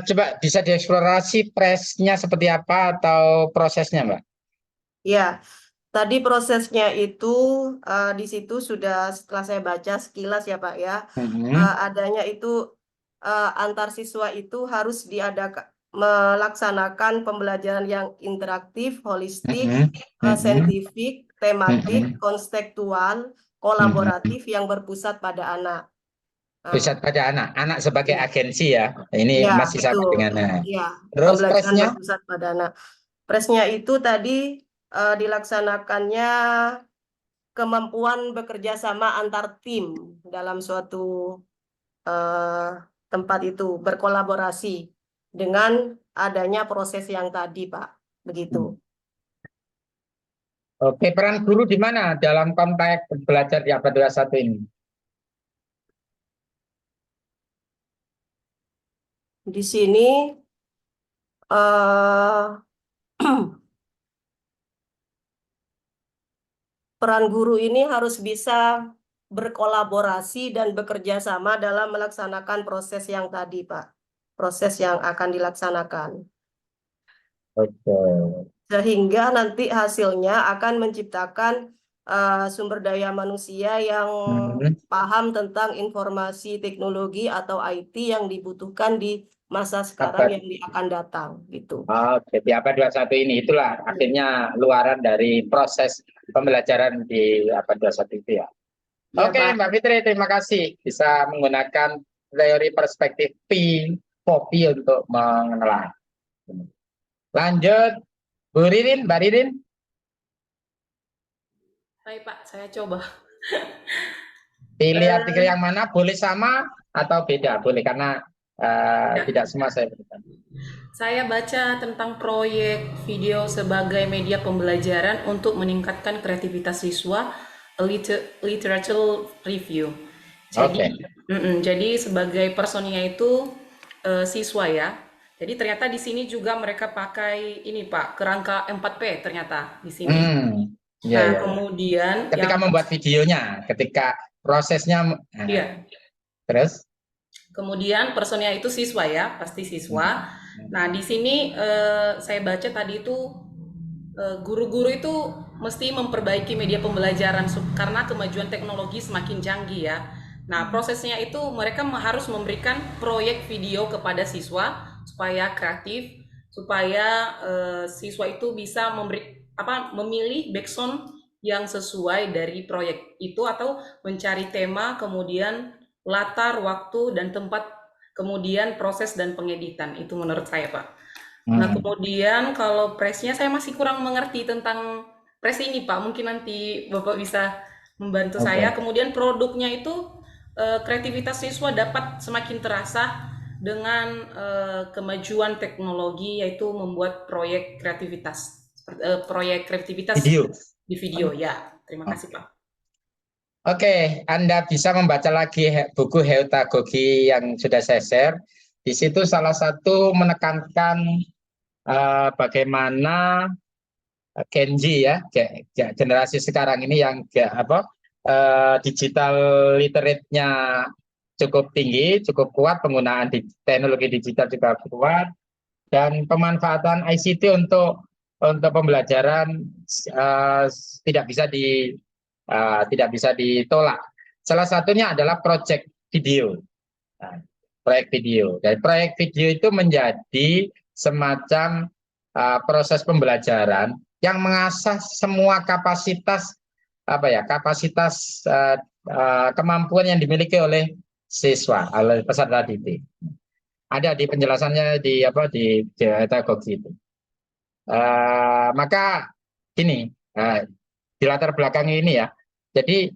Coba bisa dieksplorasi presnya seperti apa atau prosesnya, Mbak? Ya, tadi prosesnya itu di situ sudah setelah saya baca sekilas ya, Pak ya. Adanya itu antar siswa itu harus melaksanakan pembelajaran yang interaktif, holistik, saintifik, tematik, konstektual, kolaboratif yang berpusat pada anak. Pusat pada anak sebagai Ya. agensi ya. Ini Ya, masih sama betul. dengan Ya, terus pembelajaran presnya? berpusat pada anak. Presnya itu tadi dilaksanakannya kemampuan bekerja sama antar tim dalam suatu tempat itu, berkolaborasi dengan adanya proses yang tadi, Pak. Begitu. Oke, peran guru di mana dalam konteks belajar di abad 21 ini? Di sini peran guru ini harus bisa berkolaborasi dan bekerja sama dalam melaksanakan proses yang tadi, Pak. Proses yang akan dilaksanakan. Oke. Sehingga nanti hasilnya akan menciptakan sumber daya manusia yang paham tentang informasi teknologi atau IT yang dibutuhkan di masa sekarang yang akan datang, gitu. Oke, di abad 21 ini itulah akhirnya luaran dari proses pembelajaran di abad 21 itu ya. Ya, Oke, Pak. Mbak Fitri, terima kasih bisa menggunakan teori perspektif POPI untuk mengenal. Lanjut, Bu Ririn, Mbak Ririn. Hai Pak, saya coba. Pilih artikel yang mana, boleh sama atau beda, boleh karena tidak semua saya berikan. Saya baca tentang proyek video sebagai media pembelajaran untuk meningkatkan kreativitas siswa, literature review. Jadi, jadi sebagai personnya itu siswa ya. Jadi ternyata di sini juga mereka pakai ini Pak, kerangka 4P ternyata di sini. Kemudian ketika membuat videonya, ketika prosesnya, terus? Kemudian personnya itu siswa ya, pasti siswa. Nah di sini saya baca tadi itu guru-guru itu mesti memperbaiki media pembelajaran karena kemajuan teknologi semakin canggih ya. Nah prosesnya itu mereka harus memberikan proyek video kepada siswa supaya kreatif, supaya siswa itu bisa memilih background yang sesuai dari proyek itu atau mencari tema, kemudian latar, waktu, dan tempat, kemudian proses dan pengeditan. Itu menurut saya, Pak. Nah, kemudian kalau presnya saya masih kurang mengerti tentang pres ini, Pak. Mungkin nanti Bapak bisa membantu saya. Kemudian produknya itu kreativitas siswa dapat semakin terasa dengan kemajuan teknologi, yaitu membuat proyek kreativitas. proyek kreativitas Video. di video ya. Terima kasih Pak. Oke, Anda bisa membaca lagi buku Heutagogi yang sudah saya share. Di situ salah satu menekankan bagaimana Genji ya, generasi sekarang ini yang digital literate-nya cukup tinggi, cukup kuat, penggunaan teknologi digital juga kuat, dan pemanfaatan ICT untuk pembelajaran tidak bisa ditolak. Salah satunya adalah proyek video. Proyek video. Dan proyek video itu menjadi semacam proses pembelajaran yang mengasah semua kapasitas kemampuan yang dimiliki oleh siswa, oleh peserta didik. Ada di penjelasannya di Heutagogi itu. Maka ini di latar belakang ini ya. Jadi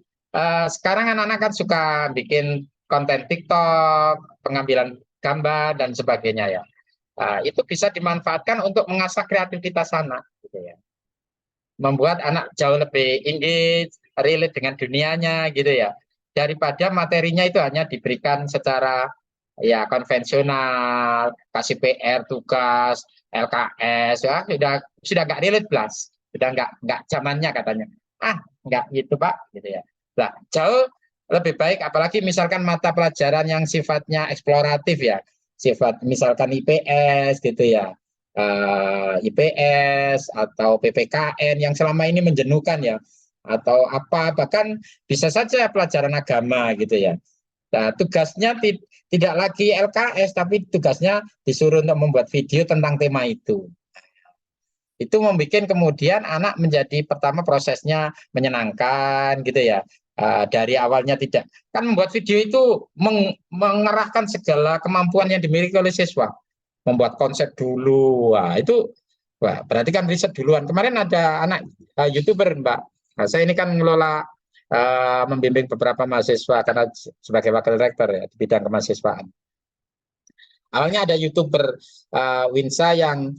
sekarang anak-anak kan suka bikin konten TikTok, pengambilan gambar dan sebagainya ya. Itu bisa dimanfaatkan untuk mengasah kreativitas anak, gitu ya. Membuat anak jauh lebih engage, relate dengan dunianya, gitu ya. Daripada materinya itu hanya diberikan secara ya konvensional, kasih PR, tugas, LKS, ya sudah nggak relate plus, sudah nggak zamannya katanya. Nggak gitu Pak, gitu ya. Nah, jauh lebih baik, apalagi misalkan mata pelajaran yang sifatnya eksploratif ya, sifat misalkan IPS gitu ya, IPS atau PPKN yang selama ini menjenuhkan ya, atau bahkan bisa saja pelajaran agama gitu ya. Nah, tugasnya tidak lagi LKS, tapi tugasnya disuruh untuk membuat video tentang tema itu. Itu membuat kemudian anak menjadi pertama prosesnya menyenangkan gitu ya. Dari awalnya tidak, kan membuat video itu mengerahkan segala kemampuan yang dimiliki oleh siswa. Membuat konsep dulu, berarti kan riset duluan. Kemarin ada anak YouTuber Mbak, saya ini kan ngelola membimbing beberapa mahasiswa karena sebagai wakil rektor ya di bidang kemahasiswaan. Awalnya ada YouTuber Winsa yang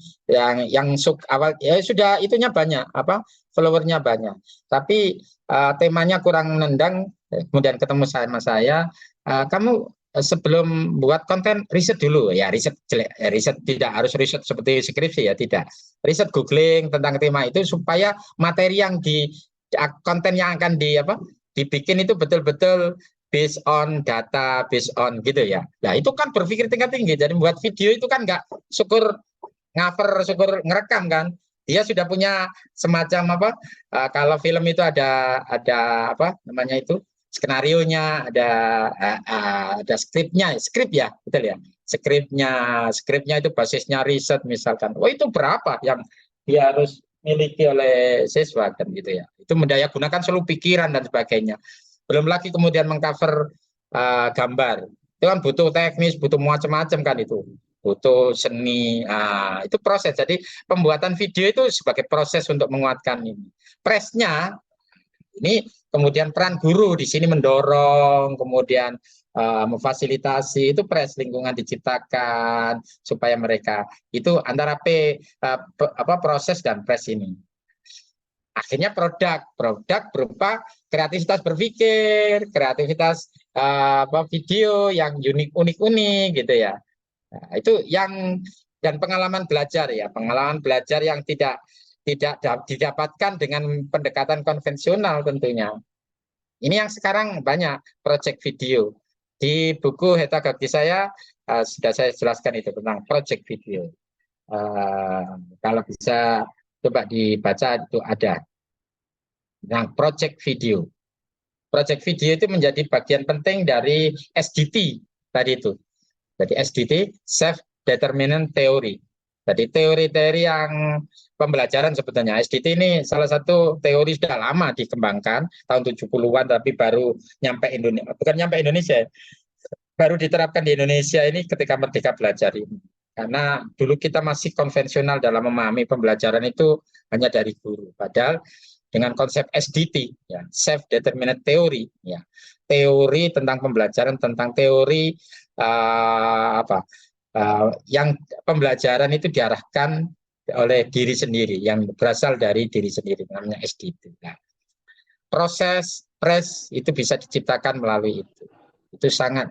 awal ya sudah itunya banyak, followernya banyak, tapi temanya kurang nendang. Kemudian ketemu sama saya, kamu sebelum buat konten riset dulu ya. Riset tidak harus riset seperti skripsi ya, tidak. Riset googling tentang tema itu supaya materi yang konten yang akan dibikin itu betul-betul based on data, based on gitu ya. Nah itu kan berpikir tingkat tinggi. Jadi buat video itu kan nggak syukur ngerekam kan. Dia sudah punya semacam kalau film itu ada skenarionya, ada skrip ya, betul ya. Skripnya itu basisnya riset misalkan. Itu berapa yang dia harus miliki oleh siswa kan gitu ya. Itu mendaya gunakan seluruh pikiran dan sebagainya. Belum lagi kemudian mengcover gambar. Itu kan butuh teknis, butuh macam-macam kan itu. Butuh seni, itu proses. Jadi pembuatan video itu sebagai proses untuk menguatkan ini. Presnya ini kemudian peran guru di sini mendorong, kemudian memfasilitasi, itu pres lingkungan diciptakan supaya mereka itu antara proses dan pres ini. Akhirnya produk berupa kreativitas berpikir, kreativitas video yang unik gitu ya. Nah, itu dan pengalaman belajar ya, pengalaman belajar yang tidak didapatkan dengan pendekatan konvensional tentunya. Ini yang sekarang banyak proyek video. Di buku Heutagogi saya sudah saya jelaskan itu tentang proyek video. Kalau bisa coba dibaca itu ada. Nah, proyek video. Proyek video itu menjadi bagian penting dari SDT tadi itu. Jadi SDT, Self-Determinant Theory. Jadi teori-teori yang pembelajaran sebetulnya. SDT ini salah satu teori sudah lama dikembangkan, tahun 70-an, tapi baru nyampe Indonesia. Bukan nyampe Indonesia, baru diterapkan di Indonesia ini ketika Merdeka Belajar ini. Karena dulu kita masih konvensional dalam memahami pembelajaran itu hanya dari guru. Padahal dengan konsep SDT, ya, Self-Determinant Theory, ya, teori tentang pembelajaran, tentang teori yang pembelajaran itu diarahkan oleh diri sendiri, yang berasal dari diri sendiri, namanya SDT. Nah, proses press itu bisa diciptakan melalui itu. Itu sangat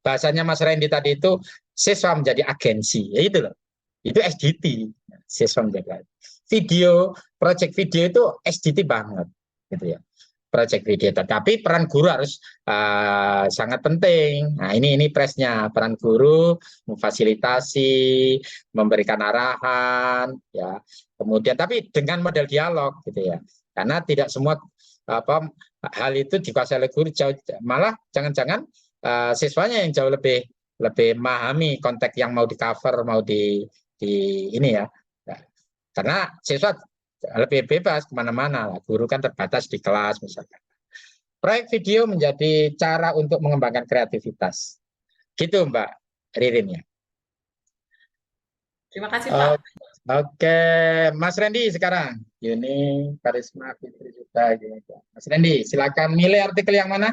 bahasanya Mas Randy tadi itu siswa menjadi agensi, ya itu loh. Itu SDT, siswa menjadi video, project video itu SDT banget, gitu ya. Project video, tetapi peran guru harus sangat penting. Nah, ini presnya, peran guru memfasilitasi, memberikan arahan, ya. Kemudian tapi dengan model dialog, gitu ya. Karena tidak semua hal itu dikuasai oleh guru, malah jangan-jangan siswanya yang jauh lebih memahami konteks yang mau di cover, mau di ini ya. Karena siswa lebih bebas kemana-mana, guru kan terbatas di kelas misalkan. Proyek video menjadi cara untuk mengembangkan kreativitas, gitu Mbak Ririn ya. Terima kasih Pak. Oke, Mas Randy sekarang. Yuni, Karisma, Fitri juga. Gitu. Mas Randy, silakan milih artikel yang mana?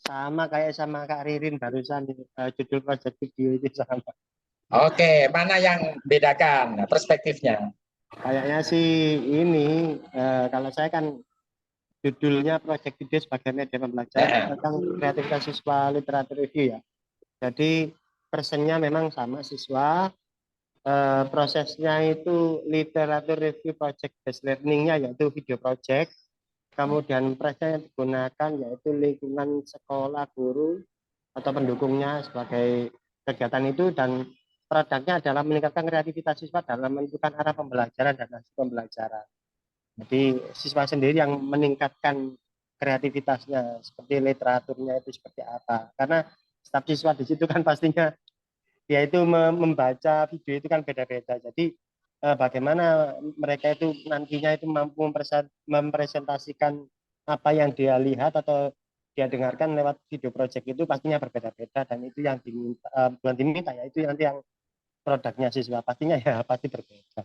Sama kayak sama Kak Ririn barusan, judul project video itu sama. Oke, mana yang bedakan perspektifnya? Kayaknya sih ini, kalau saya kan judulnya project video sebagai media pembelajaran tentang kreativitas siswa literatur review ya. Jadi persennya memang sama siswa, prosesnya itu literatur review project based learningnya yaitu video project, kemudian presnya yang digunakan yaitu lingkungan sekolah, guru atau pendukungnya sebagai kegiatan itu, dan produknya adalah meningkatkan kreativitas siswa dalam menentukan arah pembelajaran dan hasil pembelajaran. Jadi siswa sendiri yang meningkatkan kreativitasnya, seperti literaturnya itu seperti apa, karena setiap siswa di situ kan pastinya dia itu membaca video itu kan beda-beda. Jadi bagaimana mereka itu nantinya itu mampu mempresentasikan apa yang dia lihat atau dia dengarkan lewat video project itu pastinya berbeda-beda, dan itu yang diminta, bukan diminta ya, itu nanti yang produknya siswa pastinya ya pasti berbeda.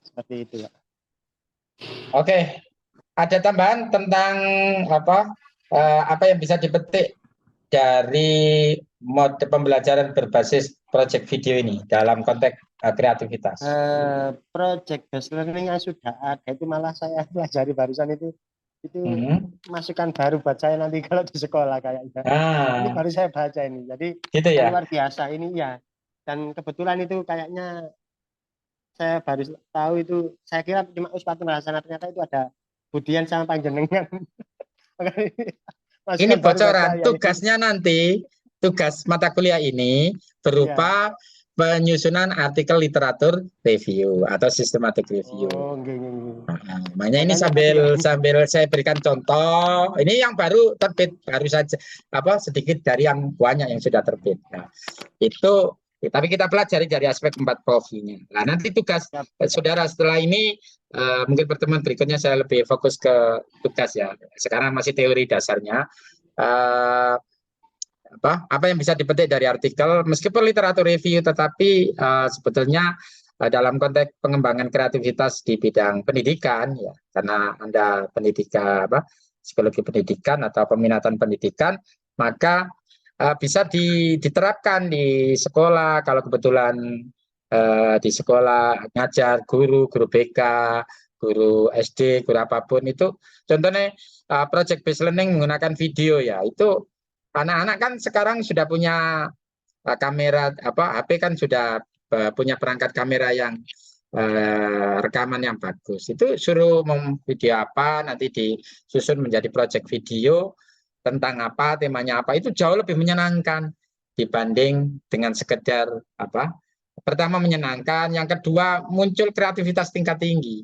Seperti itu ya. Oke, ada tambahan tentang apa yang bisa dipetik dari mode pembelajaran berbasis project video ini dalam konteks kreativitas? Project based learning yang sudah ada itu malah saya pelajari barusan itu masukan baru buat saya nanti kalau di sekolah kayaknya. Ini baru saya baca ini, jadi gitu ya? luar biasa ini ya. Dan kebetulan itu kayaknya saya baru tahu itu, saya kira cuma Uswatun Hasana, ternyata itu ada Budian sama Panjenengan. Ini bocoran tugasnya nanti, tugas mata kuliah ini berupa penyusunan artikel literatur review atau systematic review. Makanya ini sambil saya berikan contoh, ini yang baru terbit, baru saja sedikit dari yang banyak yang sudah terbit. Nah, itu tapi kita pelajari dari aspek 4 profilnya. Nah, nanti tugas saudara setelah ini mungkin pertemuan berikutnya saya lebih fokus ke tugas ya. Sekarang masih teori dasarnya. Apa yang bisa dipetik dari artikel, meskipun literatur review, tetapi sebetulnya dalam konteks pengembangan kreativitas di bidang pendidikan ya, karena Anda pendidikan psikologi pendidikan atau peminatan pendidikan, maka bisa diterapkan di sekolah. Kalau kebetulan di sekolah ngajar guru BK, guru SD, guru apapun itu, contohnya project based learning menggunakan video ya, itu anak-anak kan sekarang sudah punya kamera, HP kan sudah punya perangkat kamera yang rekaman yang bagus. Itu suruh video apa, nanti disusun menjadi project video tentang apa, temanya apa, itu jauh lebih menyenangkan dibanding dengan sekedar pertama menyenangkan, yang kedua muncul kreativitas tingkat tinggi.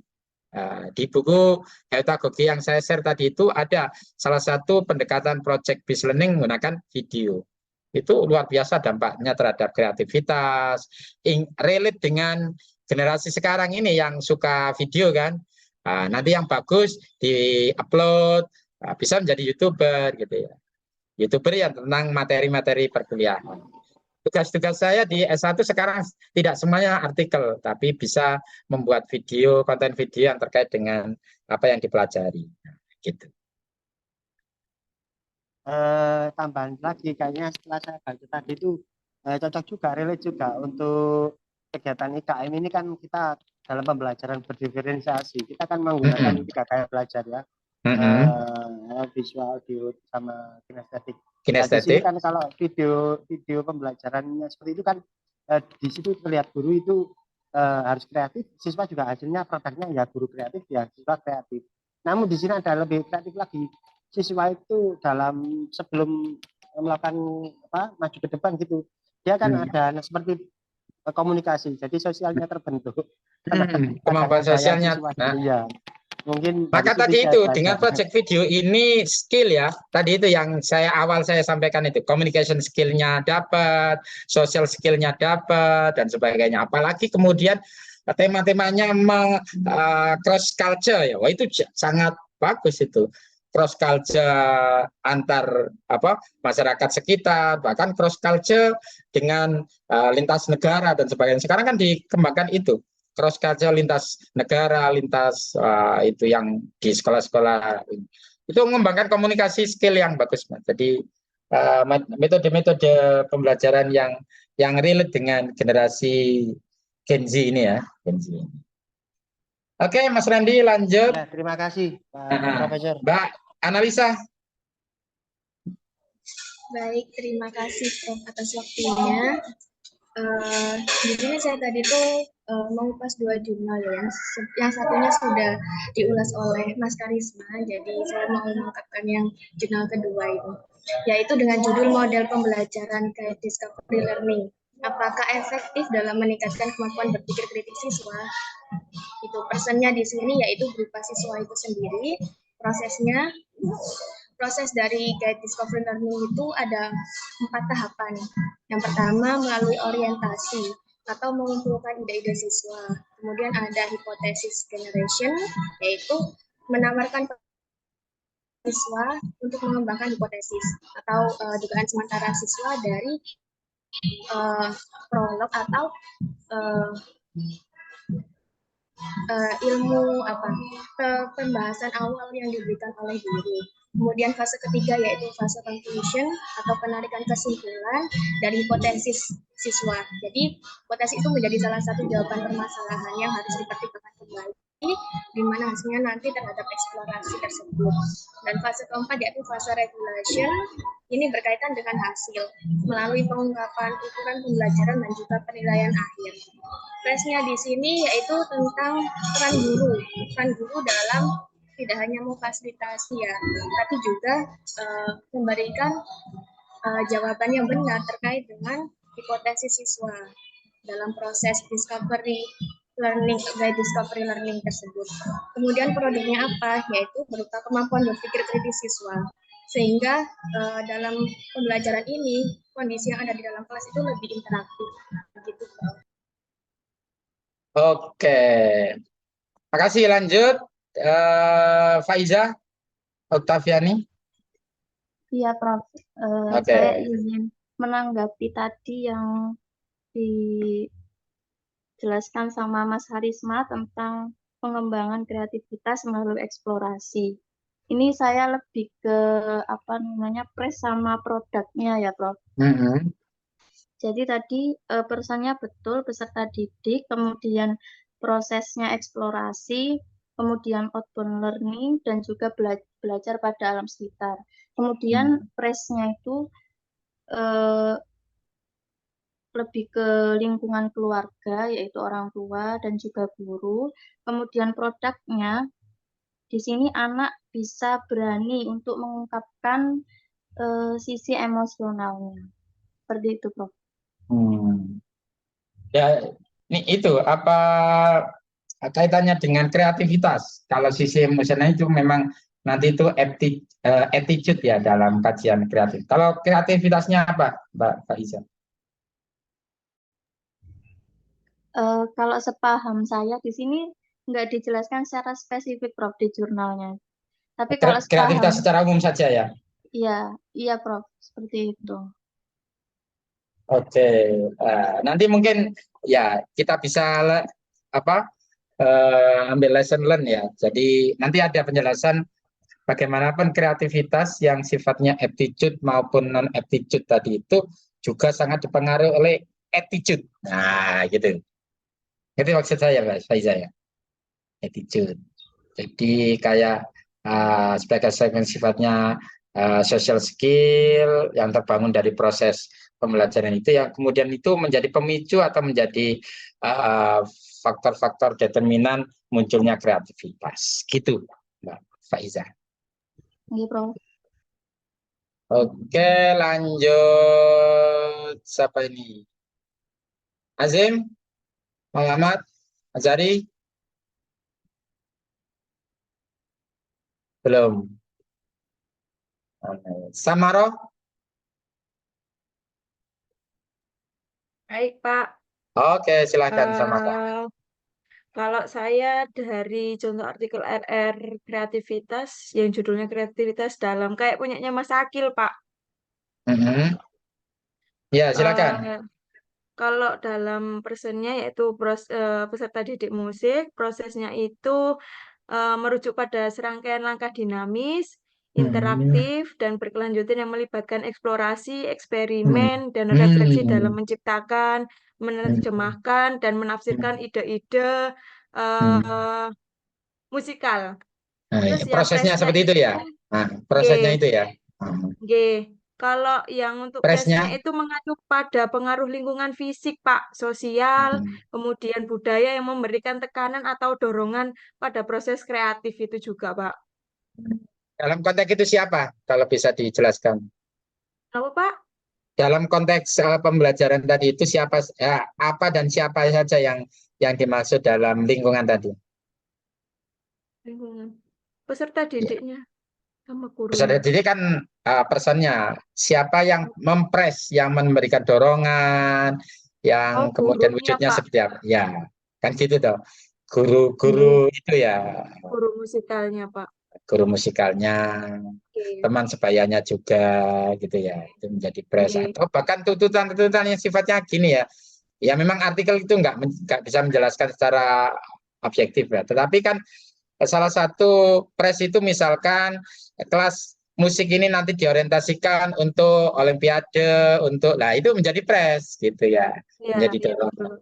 Di buku Heutagogi yang saya share tadi itu ada salah satu pendekatan project based learning menggunakan video. Itu luar biasa dampaknya terhadap kreativitas, relate dengan generasi sekarang ini yang suka video kan. Nanti yang bagus di-upload, bisa menjadi YouTuber gitu ya. YouTuber yang tentang materi-materi perkuliahan. Tugas-tugas saya di S1 sekarang tidak semuanya artikel, tapi bisa membuat video, konten video yang terkait dengan apa yang dipelajari. Gitu. Tambahan lagi, kayaknya setelah saya baca tadi itu cocok juga, relate juga untuk kegiatan IKM ini kan kita dalam pembelajaran berdiferensiasi, kita kan menggunakan 3 gaya belajar ya, visual, audio, sama kinestetik. Nah, di sini kan kalau video pembelajarannya seperti itu kan di situ terlihat guru itu harus kreatif, siswa juga hasilnya produknya ya guru kreatif ya siswa kreatif. Namun di sini ada lebih kreatif lagi, siswa itu dalam sebelum melakukan maju ke depan gitu, dia kan ada seperti komunikasi, jadi sosialnya terbentuk. Kemampuan sosialnya. Iya. Mungkin maka tadi itu dengan project video ini skill ya, tadi itu yang awal saya sampaikan itu, communication skill-nya dapat, social skill-nya dapat dan sebagainya. Apalagi kemudian tema-temanya cross culture ya, wah itu sangat bagus itu, cross culture antar masyarakat sekitar, bahkan cross culture dengan lintas negara dan sebagainya. Sekarang kan dikembangkan itu, cross culture lintas negara, lintas itu yang di sekolah-sekolah itu mengembangkan komunikasi skill yang bagus, Mas. Jadi metode-metode pembelajaran yang relate dengan generasi Gen Z ini ya, Gen Z. Oke, Mas Randy lanjut. Ya, terima kasih, Pak Profesor. Mbak Analisa. Baik, terima kasih Prof atas waktunya. Di sini saya tadi tuh mengupas 2 jurnal ya. Yang satunya sudah diulas oleh Mas Karisma, jadi saya mau mengungkapkan yang jurnal kedua itu, yaitu dengan judul model pembelajaran Guided Discovery Learning. Apakah efektif dalam meningkatkan kemampuan berpikir kritis siswa? Itu pesannya di sini yaitu berupa siswa itu sendiri. Proses dari Guided Discovery Learning itu ada 4 tahapan. Yang pertama melalui orientasi atau mengumpulkan ide-ide siswa. Kemudian ada hypothesis generation, yaitu menawarkan siswa untuk mengembangkan hipotesis atau dugaan sementara siswa dari prolog atau ilmu pembahasan awal yang diberikan oleh guru. Kemudian fase ketiga yaitu fase conclusion atau penarikan kesimpulan dari hipotesis siswa. Jadi hipotesis itu menjadi salah satu jawaban permasalahan yang harus dipertimbangkan kembali, di mana hasilnya nanti terhadap eksplorasi tersebut. Dan fase keempat yaitu fase regulation, ini berkaitan dengan hasil melalui pengungkapan ukuran pembelajaran dan juga penilaian akhir. Tesnya di sini yaitu tentang peran guru dalam tidak hanya memfasilitasi ya, tapi juga memberikan jawaban yang benar terkait dengan hipotesis siswa dalam proses discovery learning tersebut. Kemudian produknya apa? Yaitu berupa kemampuan berpikir kritis siswa. Sehingga dalam pembelajaran ini kondisi yang ada di dalam kelas itu lebih interaktif. Begitu. Oke, makasih. Lanjut. Faiza Oktaviani. Iya, Prof. Saya ingin menanggapi tadi yang dijelaskan sama Mas Harisma tentang pengembangan kreativitas melalui eksplorasi. Ini saya lebih ke press sama produknya ya, Prof. Jadi tadi pesannya betul, peserta didik, kemudian prosesnya eksplorasi, kemudian outbound learning, dan juga belajar pada alam sekitar. Kemudian press-nya itu lebih ke lingkungan keluarga, yaitu orang tua dan juga guru. Kemudian produknya, di sini anak bisa berani untuk mengungkapkan sisi emosionalnya. Seperti itu, Prof. Ya, ini itu apa kaitannya dengan kreativitas? Kalau sisi emosional itu memang nanti itu attitude ya dalam kajian kreatif. Kalau kreativitasnya apa, Mbak Faiza? Kalau sepaham saya di sini nggak dijelaskan secara spesifik, Prof, di jurnalnya. Tapi kalau kreativitas secara umum saja ya? Iya, Prof, seperti itu. Oke, nanti mungkin ya kita bisa ambil lesson learn ya. Jadi nanti ada penjelasan bagaimanapun kreativitas yang sifatnya aptitude maupun non aptitude tadi itu juga sangat dipengaruhi oleh attitude. Nah, gitu. Itu maksud saya, Mbak Faiza ya. Attitude. Jadi kayak sebagai segmen sifatnya social skill yang terbangun dari proses pembelajaran itu yang kemudian itu menjadi pemicu atau menjadi faktor-faktor determinan munculnya kreativitas. Gitu, Mbak Faiza. Iya, Prof. Oke, lanjut. Siapa ini? Azim? Muhammad? Azari? Belum. Samaro? Baik, Pak. Oke, silakan Samaro. Kalau saya dari contoh artikel RR kreativitas yang judulnya kreativitas dalam kayak punyanya Mas Akil, Pak. Mhm. Ya, silakan. Kalau dalam personnya yaitu peserta didik musik, prosesnya itu merujuk pada serangkaian langkah dinamis, interaktif, dan berkelanjutan yang melibatkan eksplorasi, eksperimen, dan refleksi dalam menciptakan, menerjemahkan, dan menafsirkan ide-ide musikal. Nah, Terus yang prosesnya presnya seperti itu ya. Nah, prosesnya itu ya. Kalau yang untuk Presnya. presnya itu mengacu pada pengaruh lingkungan fisik, Pak, sosial, kemudian budaya yang memberikan tekanan atau dorongan pada proses kreatif itu juga, Pak. Dalam konteks itu siapa? Kalau bisa dijelaskan. Apa, Pak? Dalam konteks pembelajaran tadi itu siapa, apa dan siapa saja yang dimaksud dalam lingkungan tadi? Lingkungan. Peserta didiknya sama guru. Peserta didik kan personnya. Siapa yang mempres, yang memberikan dorongan, yang kemudian gurunya, wujudnya Pak. seperti apa? Ya, kan gitu toh. Guru-guru itu ya. Guru musikalnya, Pak. Guru musikalnya, teman sebayanya juga gitu ya, itu menjadi pres atau bahkan tuntutan-tuntutan yang sifatnya gini ya. Ya memang artikel itu nggak bisa menjelaskan secara objektif ya, tetapi kan salah satu pres itu misalkan kelas musik ini nanti diorientasikan untuk olimpiade, untuk itu menjadi pres gitu ya, menjadi dorongan.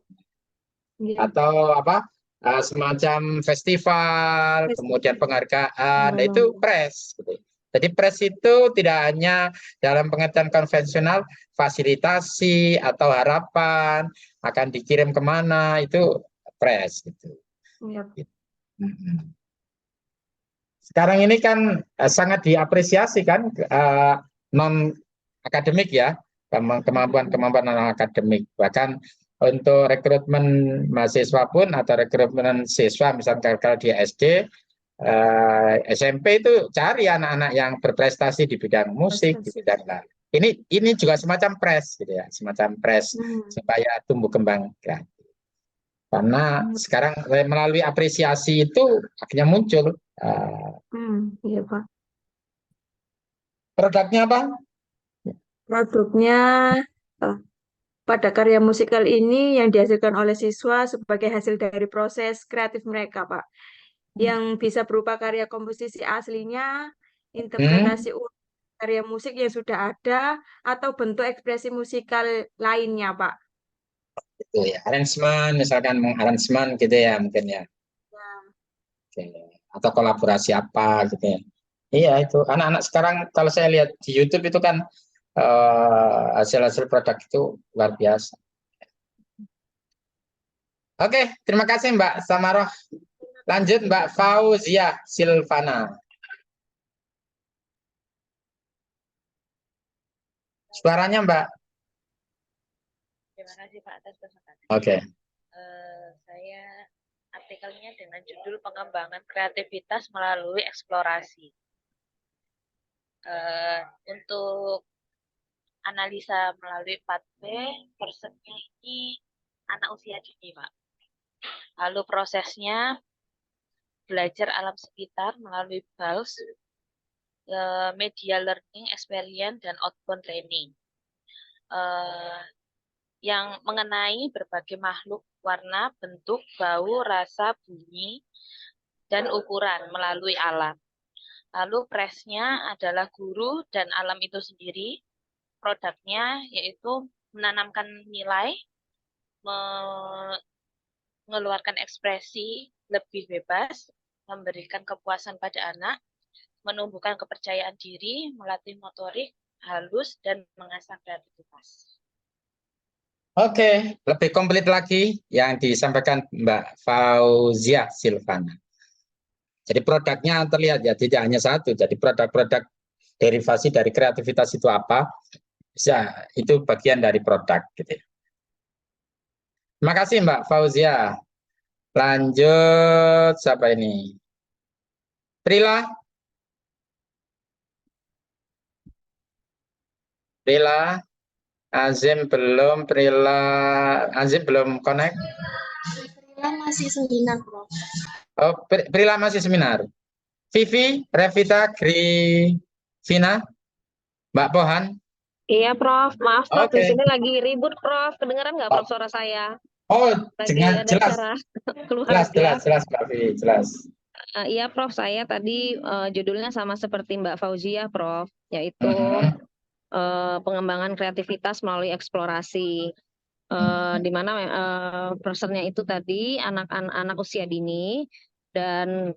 Atau apa? Semacam festival, kemudian penghargaan, itu pres. Gitu. Jadi pres itu tidak hanya dalam pengertian konvensional fasilitasi atau harapan akan dikirim kemana, itu pres. Gitu. Sekarang ini kan sangat diapresiasi kan non akademik ya, kemampuan-kemampuan non akademik, bahkan untuk rekrutmen mahasiswa pun atau rekrutmen siswa misalnya kalau di SD SMP itu cari anak-anak yang berprestasi di bidang musik, di bidang lain. Ini juga semacam pres gitu ya, semacam pres supaya tumbuh kembang kreatif. Karena sekarang melalui apresiasi itu akhirnya muncul. Iya, Pak. Produknya apa? Produknya pada karya musikal ini yang dihasilkan oleh siswa sebagai hasil dari proses kreatif mereka, Pak. Yang bisa berupa karya komposisi aslinya, interpretasi karya musik yang sudah ada, atau bentuk ekspresi musikal lainnya, Pak. Itu ya, arrangement, misalkan mengaransemen gitu ya mungkin ya. Oke. Atau kolaborasi apa gitu ya. Iya itu, anak-anak sekarang kalau saya lihat di YouTube itu kan hasil-hasil produk itu luar biasa. Oke, terima kasih Mbak Samaroh. Lanjut Mbak Fauzia Silvana. Suaranya Mbak. Terima kasih Pak atas kesempatan. Oke. Saya artikelnya dengan judul pengembangan kreativitas melalui eksplorasi. Untuk analisa melalui 4P, personnya ini anak usia dini, Pak. Lalu prosesnya belajar alam sekitar melalui BAUS, media learning, experience, dan outbound training. Yang mengenai berbagai makhluk, warna, bentuk, bau, rasa, bunyi, dan ukuran melalui alam. Lalu presnya adalah guru dan alam itu sendiri. Produknya yaitu menanamkan nilai, mengeluarkan ekspresi lebih bebas, memberikan kepuasan pada anak, menumbuhkan kepercayaan diri, melatih motorik halus, dan mengasah kreativitas. Oke, lebih komplit lagi yang disampaikan Mbak Fauzia Silvana. Jadi produknya terlihat ya, tidak hanya satu. Jadi produk-produk derivasi dari kreativitas itu apa? Bisa, itu bagian dari produk gitu ya. Terima kasih Mbak Fauzia. Lanjut siapa ini? Prila. Prila. Azim belum, Azim belum connect. Prila masih seminar, Prof. Oh, Prila masih seminar. Vivi, Revita, Vina, Mbak Pohan. Iya, Prof. Maaf, Prof. Di Oke. sini lagi ribut, Prof. Kedengeran nggak, Prof, suara saya? Oh, Lagi jelas, ada acara keluarga. jelas, Mbak Vivi, jelas. Iya, Prof. Saya tadi judulnya sama seperti Mbak Fauzia, Prof. Yaitu pengembangan kreativitas melalui eksplorasi. Di mana personnya itu tadi anak-anak usia dini, dan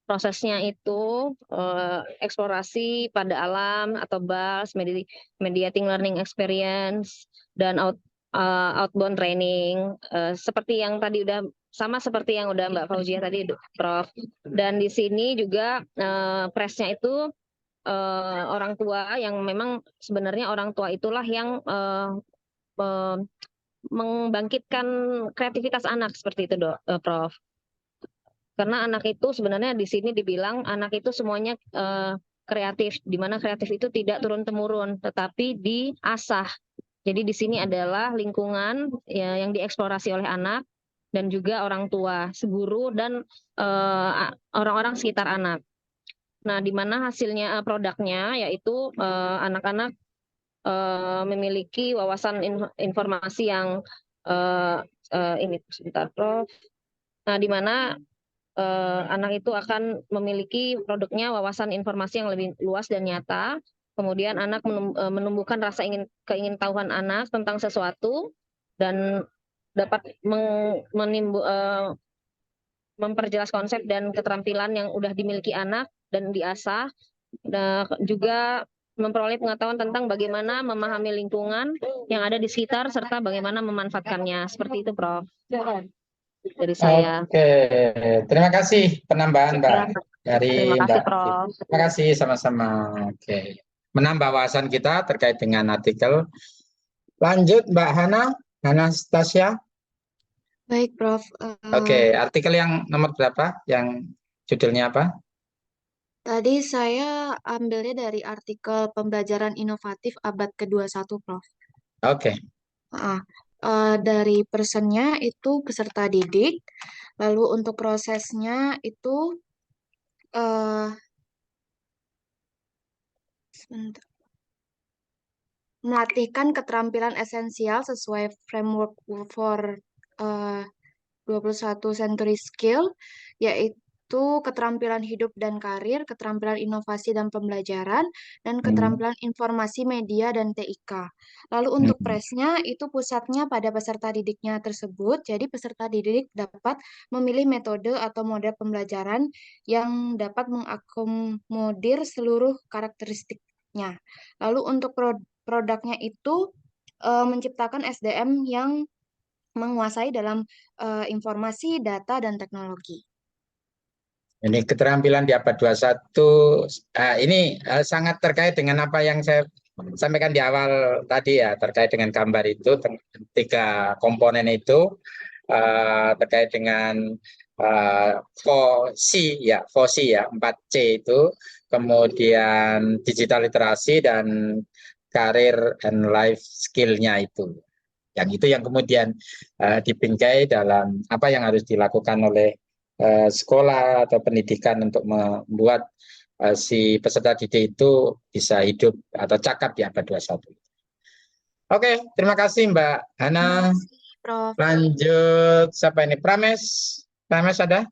prosesnya itu eksplorasi pada alam atau BALS, mediating learning experience, dan outbound training, seperti yang tadi udah sama seperti yang udah Mbak Fauzia tadi, Prof. Dan di sini juga presnya itu orang tua, yang memang sebenarnya orang tua itulah yang membangkitkan kreativitas anak, seperti itu, Prof. Karena anak itu sebenarnya di sini dibilang anak itu semuanya kreatif, di mana kreatif itu tidak turun-temurun, tetapi diasah. Jadi di sini adalah lingkungan ya, yang dieksplorasi oleh anak dan juga orang tua, guru, dan orang-orang sekitar anak. Nah, di mana hasilnya produknya yaitu anak-anak memiliki wawasan informasi yang ini sebentar, Prof. Nah, di mana anak itu akan memiliki produknya wawasan informasi yang lebih luas dan nyata. Kemudian anak menumbuhkan rasa keingintahuan anak tentang sesuatu, dan dapat memperjelas konsep dan keterampilan yang sudah dimiliki anak dan diasah. Dan juga memperoleh pengetahuan tentang bagaimana memahami lingkungan yang ada di sekitar serta bagaimana memanfaatkannya. Seperti itu, Prof. Dari saya. Oke, terima kasih penambahan Mbak dari Terima kasih, Mbak. Prof. Terima kasih sama-sama. Oke, menambah wawasan kita terkait dengan artikel. Lanjut Mbak Hana Stasia. Baik, Prof. Oke, artikel yang nomor berapa? Yang judulnya apa? Tadi saya ambilnya dari artikel pembelajaran inovatif abad ke-21, Prof. Oke. Dari personnya itu peserta didik, lalu untuk prosesnya itu melatihkan keterampilan esensial sesuai framework for 21 century skill, yaitu keterampilan hidup dan karir, keterampilan inovasi dan pembelajaran, dan keterampilan informasi media dan TIK. Lalu untuk presnya itu pusatnya pada peserta didiknya tersebut, jadi peserta didik dapat memilih metode atau model pembelajaran yang dapat mengakomodir seluruh karakteristiknya. Lalu untuk produknya itu menciptakan SDM yang menguasai dalam informasi, data, dan teknologi. Ini keterampilan di abad 21, ini sangat terkait dengan apa yang saya sampaikan di awal tadi ya, terkait dengan gambar itu, 3 komponen itu, terkait dengan FOSI ya, 4C itu, kemudian digital literasi dan karir and life skill-nya itu. Yang itu yang kemudian dibingkai dalam apa yang harus dilakukan oleh sekolah atau pendidikan untuk membuat si peserta didik itu bisa hidup atau cakap di abad 21. Oke, terima kasih Mbak Hana. Prof. Lanjut, siapa ini? Prames ada?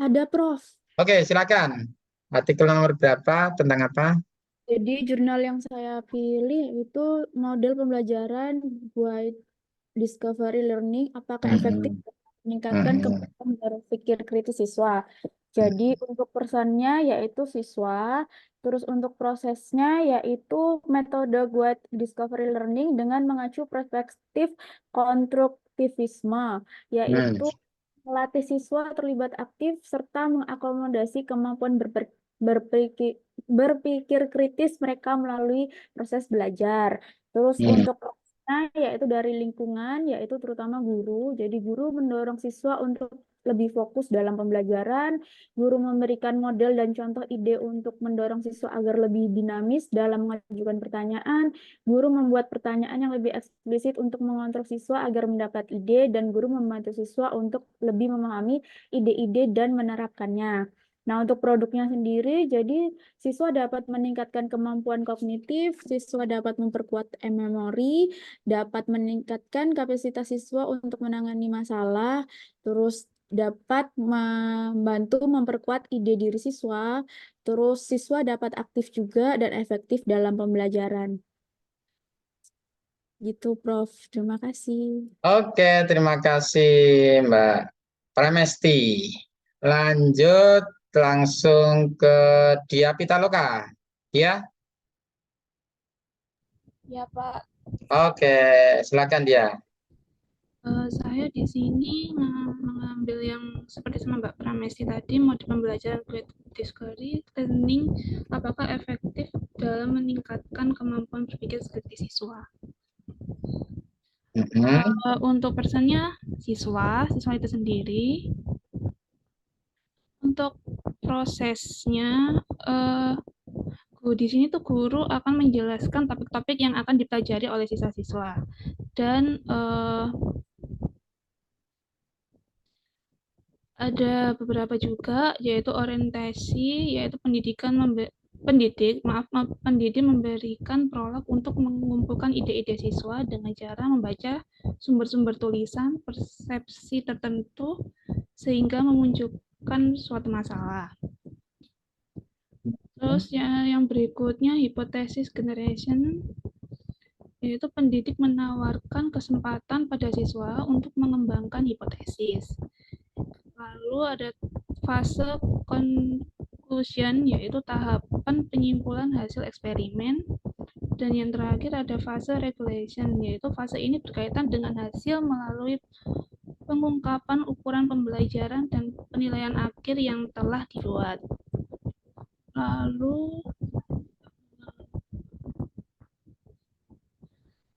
Ada, Prof. Oke, silakan. Artikel nomor berapa, tentang apa? Jadi jurnal yang saya pilih itu model pembelajaran buat discovery learning, apakah efektif meningkatkan Mm-mm. kemampuan berpikir kritis siswa. Jadi untuk personnya yaitu siswa, terus untuk prosesnya yaitu metode guide discovery learning dengan mengacu perspektif konstruktivisme, yaitu melatih siswa terlibat aktif serta mengakomodasi kemampuan berpikir kritis mereka melalui proses belajar. Terus untuk yaitu dari lingkungan, yaitu terutama guru. Jadi guru mendorong siswa untuk lebih fokus dalam pembelajaran, guru memberikan model dan contoh ide untuk mendorong siswa agar lebih dinamis dalam mengajukan pertanyaan, guru membuat pertanyaan yang lebih eksplisit untuk mengontrol siswa agar mendapat ide, dan guru membantu siswa untuk lebih memahami ide-ide dan menerapkannya. Nah, untuk produknya sendiri, jadi siswa dapat meningkatkan kemampuan kognitif, siswa dapat memperkuat memori, dapat meningkatkan kapasitas siswa untuk menangani masalah, terus dapat membantu memperkuat ide diri siswa, terus siswa dapat aktif juga dan efektif dalam pembelajaran. Gitu, Prof. Terima kasih. Oke, terima kasih Mbak Pramesti. Lanjut langsung ke Dia Pitaloka. Ya, Ya, Pak. oke, silakan dia. Saya di sini mengambil yang seperti sama Mbak Pramesti tadi, mode pembelajaran guided discovery learning, apakah efektif dalam meningkatkan kemampuan berpikir kritis siswa. Untuk personnya siswa itu sendiri. Untuk prosesnya, di sini tuh guru akan menjelaskan topik-topik yang akan dipelajari oleh siswa-siswa, dan ada beberapa juga, yaitu orientasi, yaitu pendidik memberikan prolog untuk mengumpulkan ide-ide siswa dengan cara membaca sumber-sumber tulisan, persepsi tertentu, sehingga memunculkan suatu masalah. Terus yang berikutnya, hipotesis generation, yaitu pendidik menawarkan kesempatan pada siswa untuk mengembangkan hipotesis. Lalu ada fase conclusion, yaitu tahapan penyimpulan hasil eksperimen. Dan yang terakhir ada fase regulation, yaitu fase ini berkaitan dengan hasil melalui pengungkapan ukuran pembelajaran dan penilaian akhir yang telah dibuat. Lalu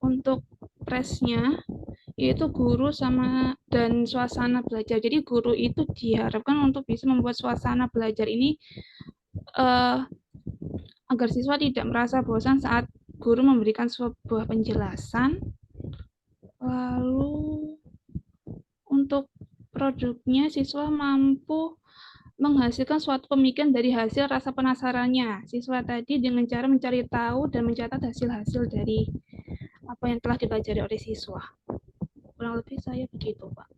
untuk presnya, yaitu guru dan suasana belajar. Jadi guru itu diharapkan untuk bisa membuat suasana belajar ini agar siswa tidak merasa bosan saat guru memberikan sebuah penjelasan. Lalu untuk produknya, siswa mampu menghasilkan suatu pemikiran dari hasil rasa penasarannya siswa tadi dengan cara mencari tahu dan mencatat hasil-hasil dari apa yang telah dipelajari oleh siswa. Kurang lebih saya begitu, Pak.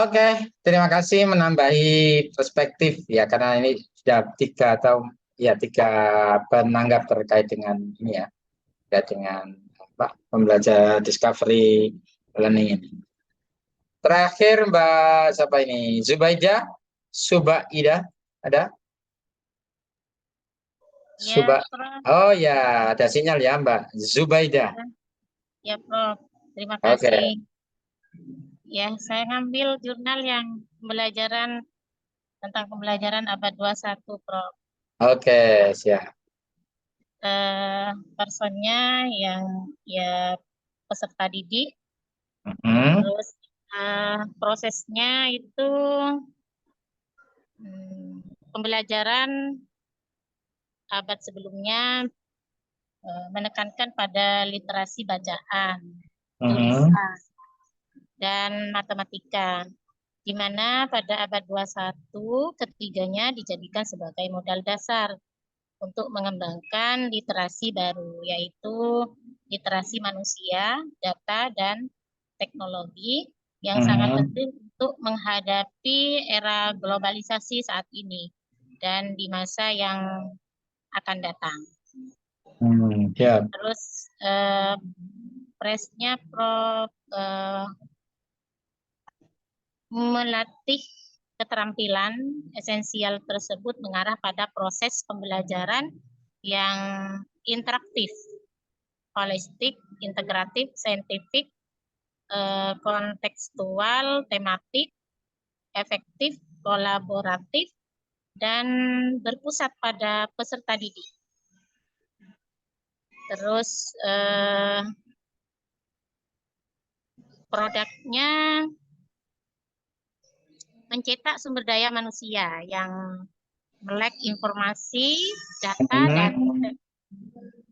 Oke, terima kasih menambahi perspektif ya, karena ini sudah tiga penanggap terkait dengan ini ya, dengan pembelajaran discovery learning ini. Terakhir Mbak siapa ini? Zubaida, ada? Ya, Oh ya, ada sinyal ya Mbak Zubaida. Ya, Prof. Terima kasih. Ya, saya ngambil jurnal yang pembelajaran tentang pembelajaran abad 21, Prof. Oke, siap. Personnya yang peserta didik. Terus prosesnya itu pembelajaran abad sebelumnya menekankan pada literasi bacaan, tulisan, dan matematika, di mana pada abad 21 ketiganya dijadikan sebagai modal dasar untuk mengembangkan literasi baru, yaitu literasi manusia, data, dan teknologi yang sangat penting untuk menghadapi era globalisasi saat ini dan di masa yang akan datang. Terus presnya Prof, melatih keterampilan esensial tersebut mengarah pada proses pembelajaran yang interaktif, holistik, integratif, saintifik, kontekstual, tematik, efektif, kolaboratif, dan berpusat pada peserta didik. Terus produknya mencetak sumber daya manusia yang melek informasi, data,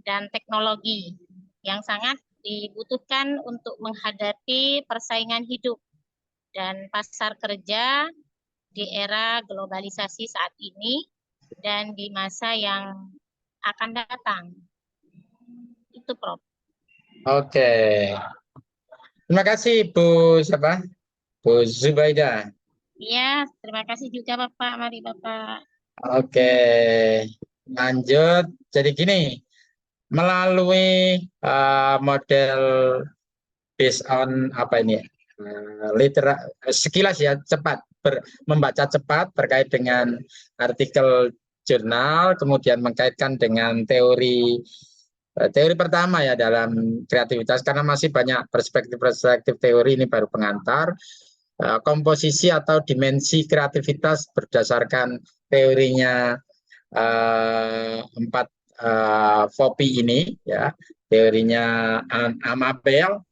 dan teknologi yang sangat dibutuhkan untuk menghadapi persaingan hidup dan pasar kerja di era globalisasi saat ini dan di masa yang akan datang. Itu, Prof. Oke. Terima kasih Bu siapa? Bu Zubaida. Iya, terima kasih juga Bapak. Mari Bapak. Oke. Lanjut. Jadi gini, melalui model based on apa ini? Sekilas ya, cepat membaca cepat terkait dengan artikel jurnal, kemudian mengkaitkan dengan teori pertama ya dalam kreativitas, karena masih banyak perspektif teori, ini baru pengantar. Komposisi atau dimensi kreativitas berdasarkan teorinya 4 FOPI ini ya, teorinya Amabel,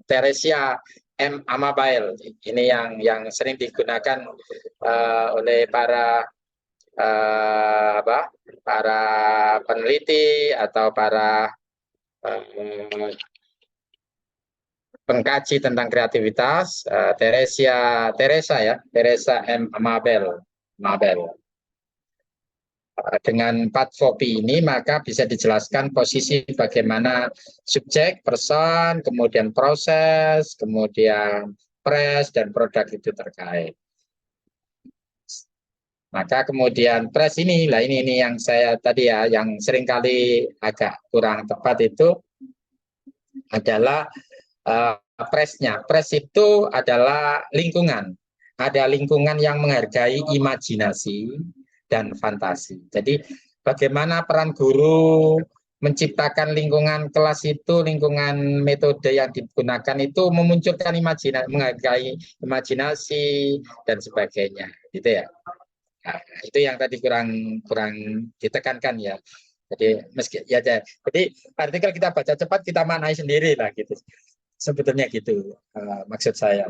Theresia M. Amabel, ini yang sering digunakan oleh para peneliti atau para pengkaji tentang kreativitas, Teresa M. Amabel. Dengan 4 FOPI ini maka bisa dijelaskan posisi bagaimana subjek, person, kemudian proses, kemudian press, dan produk itu terkait. Maka kemudian press ini yang saya tadi ya, yang seringkali agak kurang tepat itu adalah pressnya. Press itu adalah lingkungan. Ada lingkungan yang menghargai imajinasi dan fantasi. Jadi bagaimana peran guru menciptakan lingkungan kelas itu, lingkungan metode yang digunakan itu memunculkan imajinasi, menghargai imajinasi dan sebagainya, gitu ya. Nah, itu yang tadi kurang ditekankan ya. Jadi artikel kita baca cepat, kita maknai sendiri lah gitu. Sebetulnya gitu maksud saya.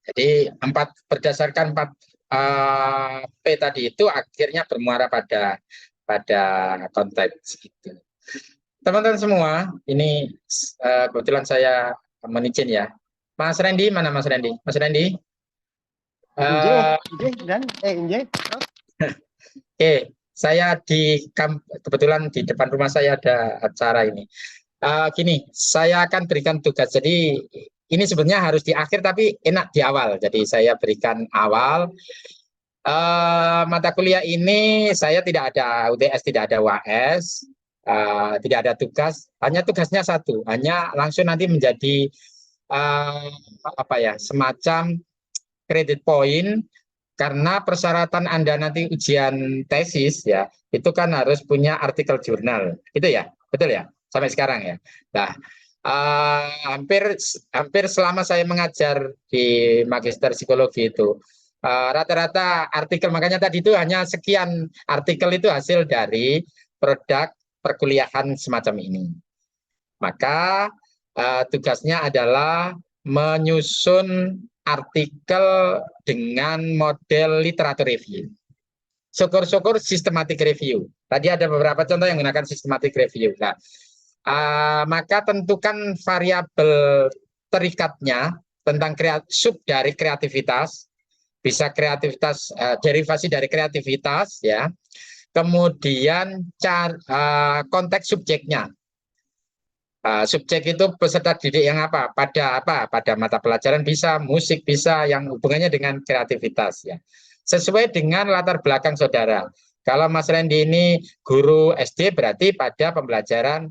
Jadi berdasarkan 4 P tadi itu akhirnya bermuara pada konteks itu. Teman-teman semua, ini kebetulan saya menizin ya. Mas Randy, mana Mas Randy? Mas Randy? Oke, saya kebetulan di depan rumah saya ada acara ini. Gini, saya akan berikan tugas. Jadi ini sebenarnya harus di akhir tapi enak di awal. Jadi saya berikan awal. Mata kuliah ini saya tidak ada UTS, tidak ada UAS, tidak ada tugas. Hanya tugasnya satu, hanya langsung nanti menjadi semacam credit point, karena persyaratan Anda nanti ujian tesis ya, itu kan harus punya artikel jurnal. Itu ya, betul ya? Sampai sekarang ya. Nah, hampir selama saya mengajar di Magister Psikologi itu rata-rata artikel, makanya tadi itu hanya sekian artikel itu hasil dari produk perkuliahan semacam ini. Maka tugasnya adalah menyusun artikel dengan model literatur review. Syukur-syukur systematic review. Tadi ada beberapa contoh yang menggunakan systematic review. Nah, maka tentukan variabel terikatnya tentang sub dari kreativitas, bisa kreativitas, derivasi dari kreativitas ya. Kemudian konteks subjeknya. Subjek itu peserta didik yang apa? Pada mata pelajaran bisa, musik bisa, yang hubungannya dengan kreativitas ya. Sesuai dengan latar belakang saudara. Kalau Mas Randy ini guru SD, berarti pada pembelajaran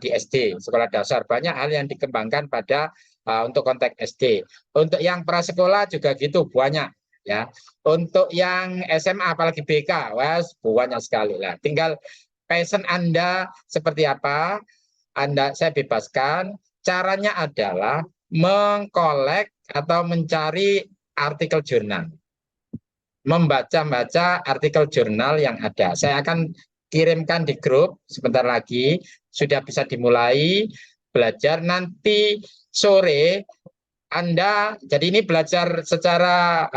di SD, sekolah dasar. Banyak hal yang dikembangkan pada untuk konteks SD. Untuk yang prasekolah juga gitu banyak ya. Untuk yang SMA apalagi BK, wes banyak sekali lah. Tinggal passion Anda seperti apa, saya bebaskan. Caranya adalah mengkolek atau mencari artikel jurnal. Membaca-baca artikel jurnal yang ada. Saya akan kirimkan di grup sebentar lagi, sudah bisa dimulai belajar. Nanti sore Anda, jadi ini belajar secara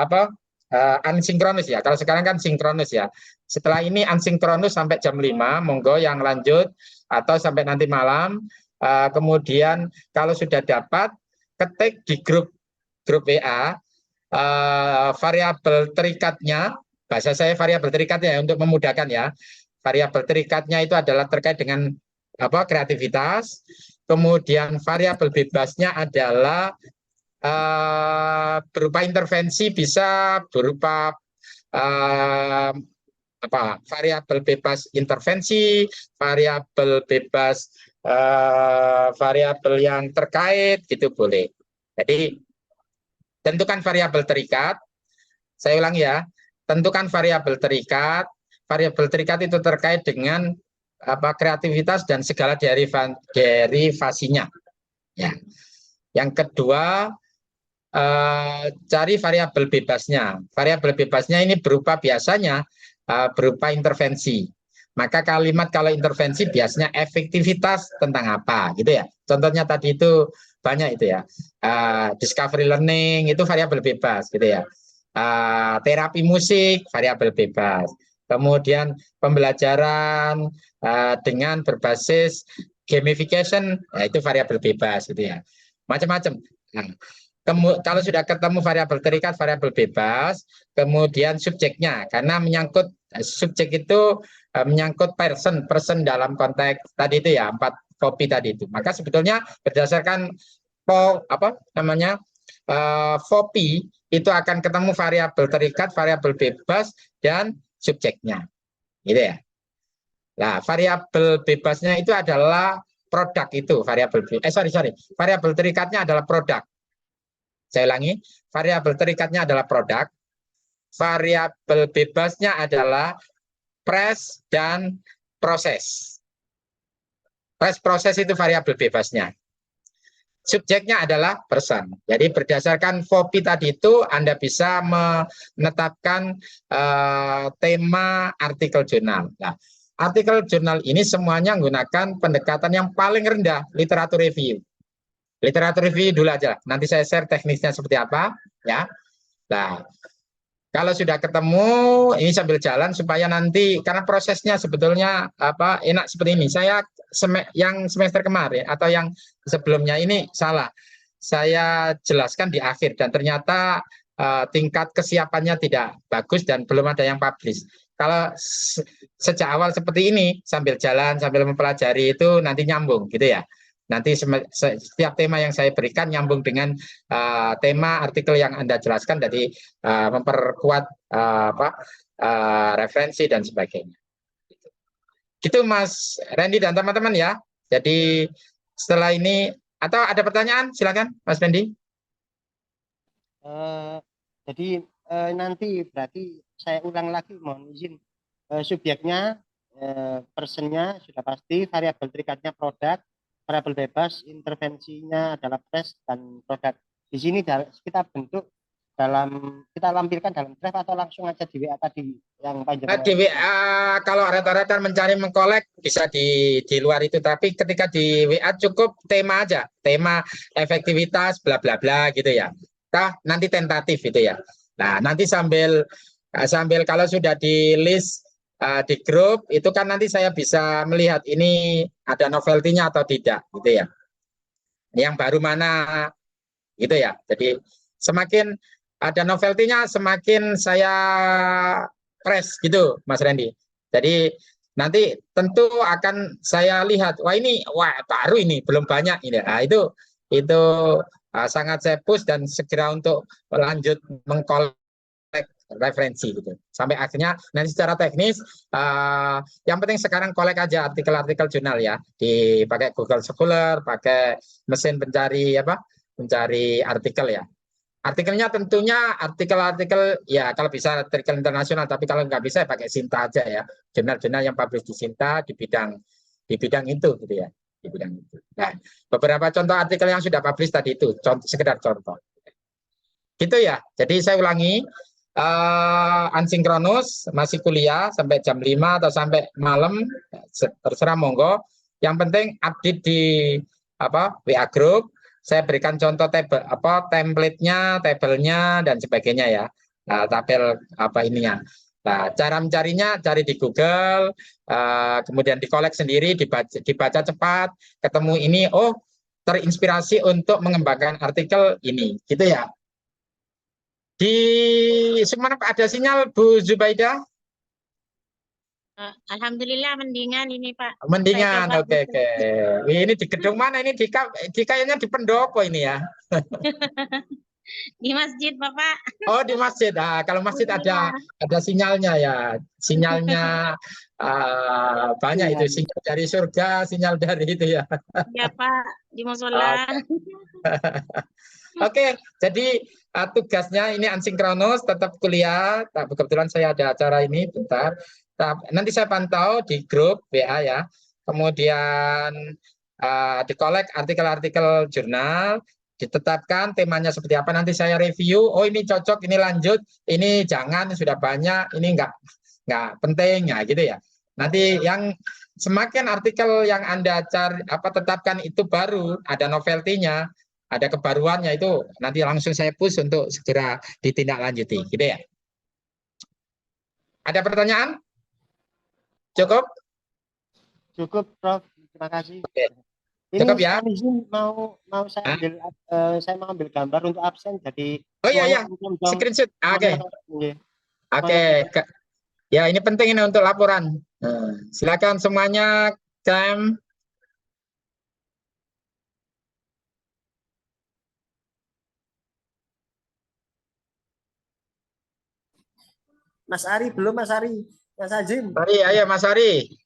asinkronus ya. Kalau sekarang kan sinkronus ya. Setelah ini asinkronus sampai jam 5, monggo yang lanjut atau sampai nanti malam. Kemudian kalau sudah dapat, ketik di grup WA variabel terikatnya, bahasa saya variabel terikatnya ya, untuk memudahkan ya. Variabel terikatnya itu adalah terkait dengan kreativitas. Kemudian variabel bebasnya adalah berupa intervensi, bisa berupa variabel bebas intervensi, variabel bebas variabel yang terkait gitu boleh. Jadi tentukan variabel terikat. Saya ulang ya, tentukan variabel terikat. Variabel terikat itu terkait dengan kreativitas dan segala derivasinya. Ya. Yang kedua, cari variabel bebasnya. Variabel bebasnya ini berupa biasanya berupa intervensi. Maka kalimat kalau intervensi biasanya efektivitas tentang apa, gitu ya. Contohnya tadi itu banyak itu ya. Discovery learning itu variabel bebas, gitu ya. Terapi musik variabel bebas. Kemudian pembelajaran dengan berbasis gamification, itu variabel bebas, gitu ya. Macam-macam. Nah, kalau sudah ketemu variabel terikat, variabel bebas, kemudian subjeknya, karena menyangkut subjek itu menyangkut person dalam konteks tadi itu ya, 4 kopi tadi itu. Maka sebetulnya berdasarkan FOPI itu akan ketemu variabel terikat, variabel bebas, dan subjeknya, gitu ya. Nah, variabel bebasnya itu adalah produk itu variabel variabel terikatnya adalah produk. Saya ulangi, variabel terikatnya adalah produk, variabel bebasnya adalah press dan proses. Proses itu variabel bebasnya. Subjeknya adalah person. Jadi berdasarkan FOPI tadi itu Anda bisa menetapkan tema artikel jurnal. Nah, artikel jurnal ini semuanya menggunakan pendekatan yang paling rendah, literatur review. Literatur review dulu aja. Nanti saya share teknisnya seperti apa, ya. Nah, kalau sudah ketemu, ini sambil jalan supaya nanti karena prosesnya sebetulnya enak seperti ini. Saya yang semester kemarin atau yang sebelumnya ini salah. Saya jelaskan di akhir dan ternyata tingkat kesiapannya tidak bagus dan belum ada yang publish. Kalau sejak awal seperti ini sambil jalan sambil mempelajari itu nanti nyambung gitu ya. Nanti setiap tema yang saya berikan nyambung dengan tema artikel yang Anda jelaskan, jadi memperkuat referensi dan sebagainya. Gitu Mas Randy dan teman-teman ya. Jadi setelah ini, atau ada pertanyaan silakan Mas Randy. Jadi nanti berarti saya ulang lagi, mohon izin. Subjeknya, personnya sudah pasti, variabel terikatnya produk, variabel bebas, intervensinya adalah press dan produk. Di sini kita bentuk kita lampirkan dalam draft atau langsung aja di WA tadi yang panjang. Di WA kalau rata-rata mencari mengkolek bisa di luar itu, tapi ketika di WA cukup tema aja, tema efektivitas bla bla bla gitu ya. Nanti tentatif itu ya. Nah, nanti sambil kalau sudah di list di grup itu kan nanti saya bisa melihat ini ada novelty-nya atau tidak gitu ya. Yang baru mana gitu ya. Jadi semakin ada novelty-nya semakin saya press gitu Mas Randy. Jadi nanti tentu akan saya lihat wah baru ini belum banyak ini. Nah, itu sangat saya push dan segera untuk lanjut mengkolek referensi gitu. Sampai akhirnya nanti secara teknis yang penting sekarang kolek aja artikel-artikel jurnal ya, dipakai Google Scholar, pakai mesin pencari mencari artikel ya. Artikelnya tentunya artikel-artikel ya kalau bisa artikel internasional, tapi kalau nggak bisa ya pakai Sinta aja ya. Jurnal-jurnal yang publish di Sinta di bidang itu gitu ya, di bidang itu. Nah, beberapa contoh artikel yang sudah publish tadi itu sekedar contoh. Gitu ya. Jadi saya ulangi, asinkronus masih kuliah sampai jam 5 atau sampai malam terserah monggo. Yang penting update di WA group. Saya berikan contoh template-nya, tabelnya dan sebagainya ya. Nah, tabel ininya. Nah, cara mencarinya cari di Google, kemudian dikolek sendiri, dibaca cepat, ketemu ini, oh terinspirasi untuk mengembangkan artikel ini, gitu ya. Di Sumeneb ada sinyal Bu Zubaidah? Alhamdulillah mendingan ini Pak. Mendingan, oke. Ini di gedung mana ini? Di kayaknya di pendopo ini ya. Di masjid Bapak. Oh di masjid. Kalau masjid ada sinyalnya ya. Sinyalnya banyak itu, sinyal dari surga, sinyal dari itu ya. Ya Pak, di musola. Oke, jadi tugasnya ini asinkronus, tetap kuliah. Kebetulan saya ada acara ini, bentar. Nanti saya pantau di grup WA ya. Kemudian dikolek artikel-artikel jurnal, ditetapkan temanya seperti apa. Nanti saya review. Oh ini cocok, ini lanjut, ini jangan, sudah banyak, ini enggak penting ya gitu ya. Nanti yang semakin artikel yang Anda tetapkan itu baru ada novelty-nya, ada kebaruannya, itu nanti langsung saya push untuk segera ditindaklanjuti, gitu ya. Ada pertanyaan? Cukup? Cukup, Prof. Terima kasih. Oke. Ini Cukup ya? mau saya ambil, saya mau ambil gambar untuk absen, jadi oh iya, screenshot. Oke. Ya ini penting ini untuk laporan. Silakan semuanya, Cam. Mas Ari belum, Mas Ari. Mas Azim. Ayo Mas Ari.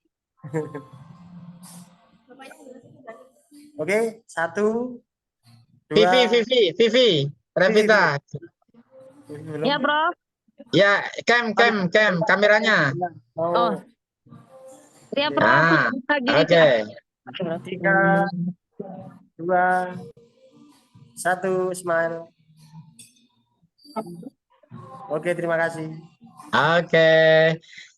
Oke, 1, 2. Vivi, Revita. Ya, Bro. Ya, cam kameranya. Oh. Ya, Bro. Oke. 3, 2, 1, smile. Oke, terima kasih. Oke.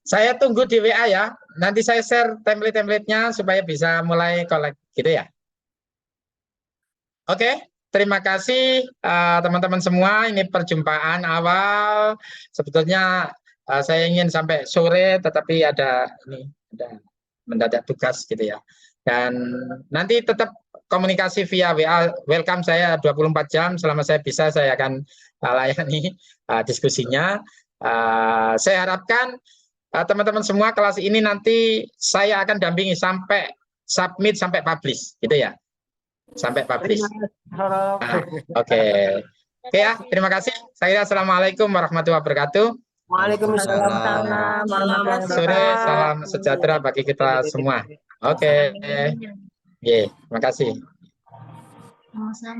Saya tunggu di WA ya. Nanti saya share template-templatenya supaya bisa mulai collect gitu ya. Oke, terima kasih teman-teman semua. Ini perjumpaan awal. Sebetulnya saya ingin sampai sore, tetapi ada mendadak tugas gitu ya. Dan nanti tetap komunikasi via WA. Welcome saya 24 jam. Selama saya bisa, saya akan layani diskusinya. Saya harapkan teman-teman semua kelas ini nanti saya akan dampingi sampai submit, sampai publish, gitu ya. Sampai publish. Oke ya, terima kasih. Saya Assalamualaikum warahmatullahi wabarakatuh. Waalaikumsalam warahmatullahi wabarakatuh. Sore, salam sejahtera bagi kita semua. Oke. Terima kasih.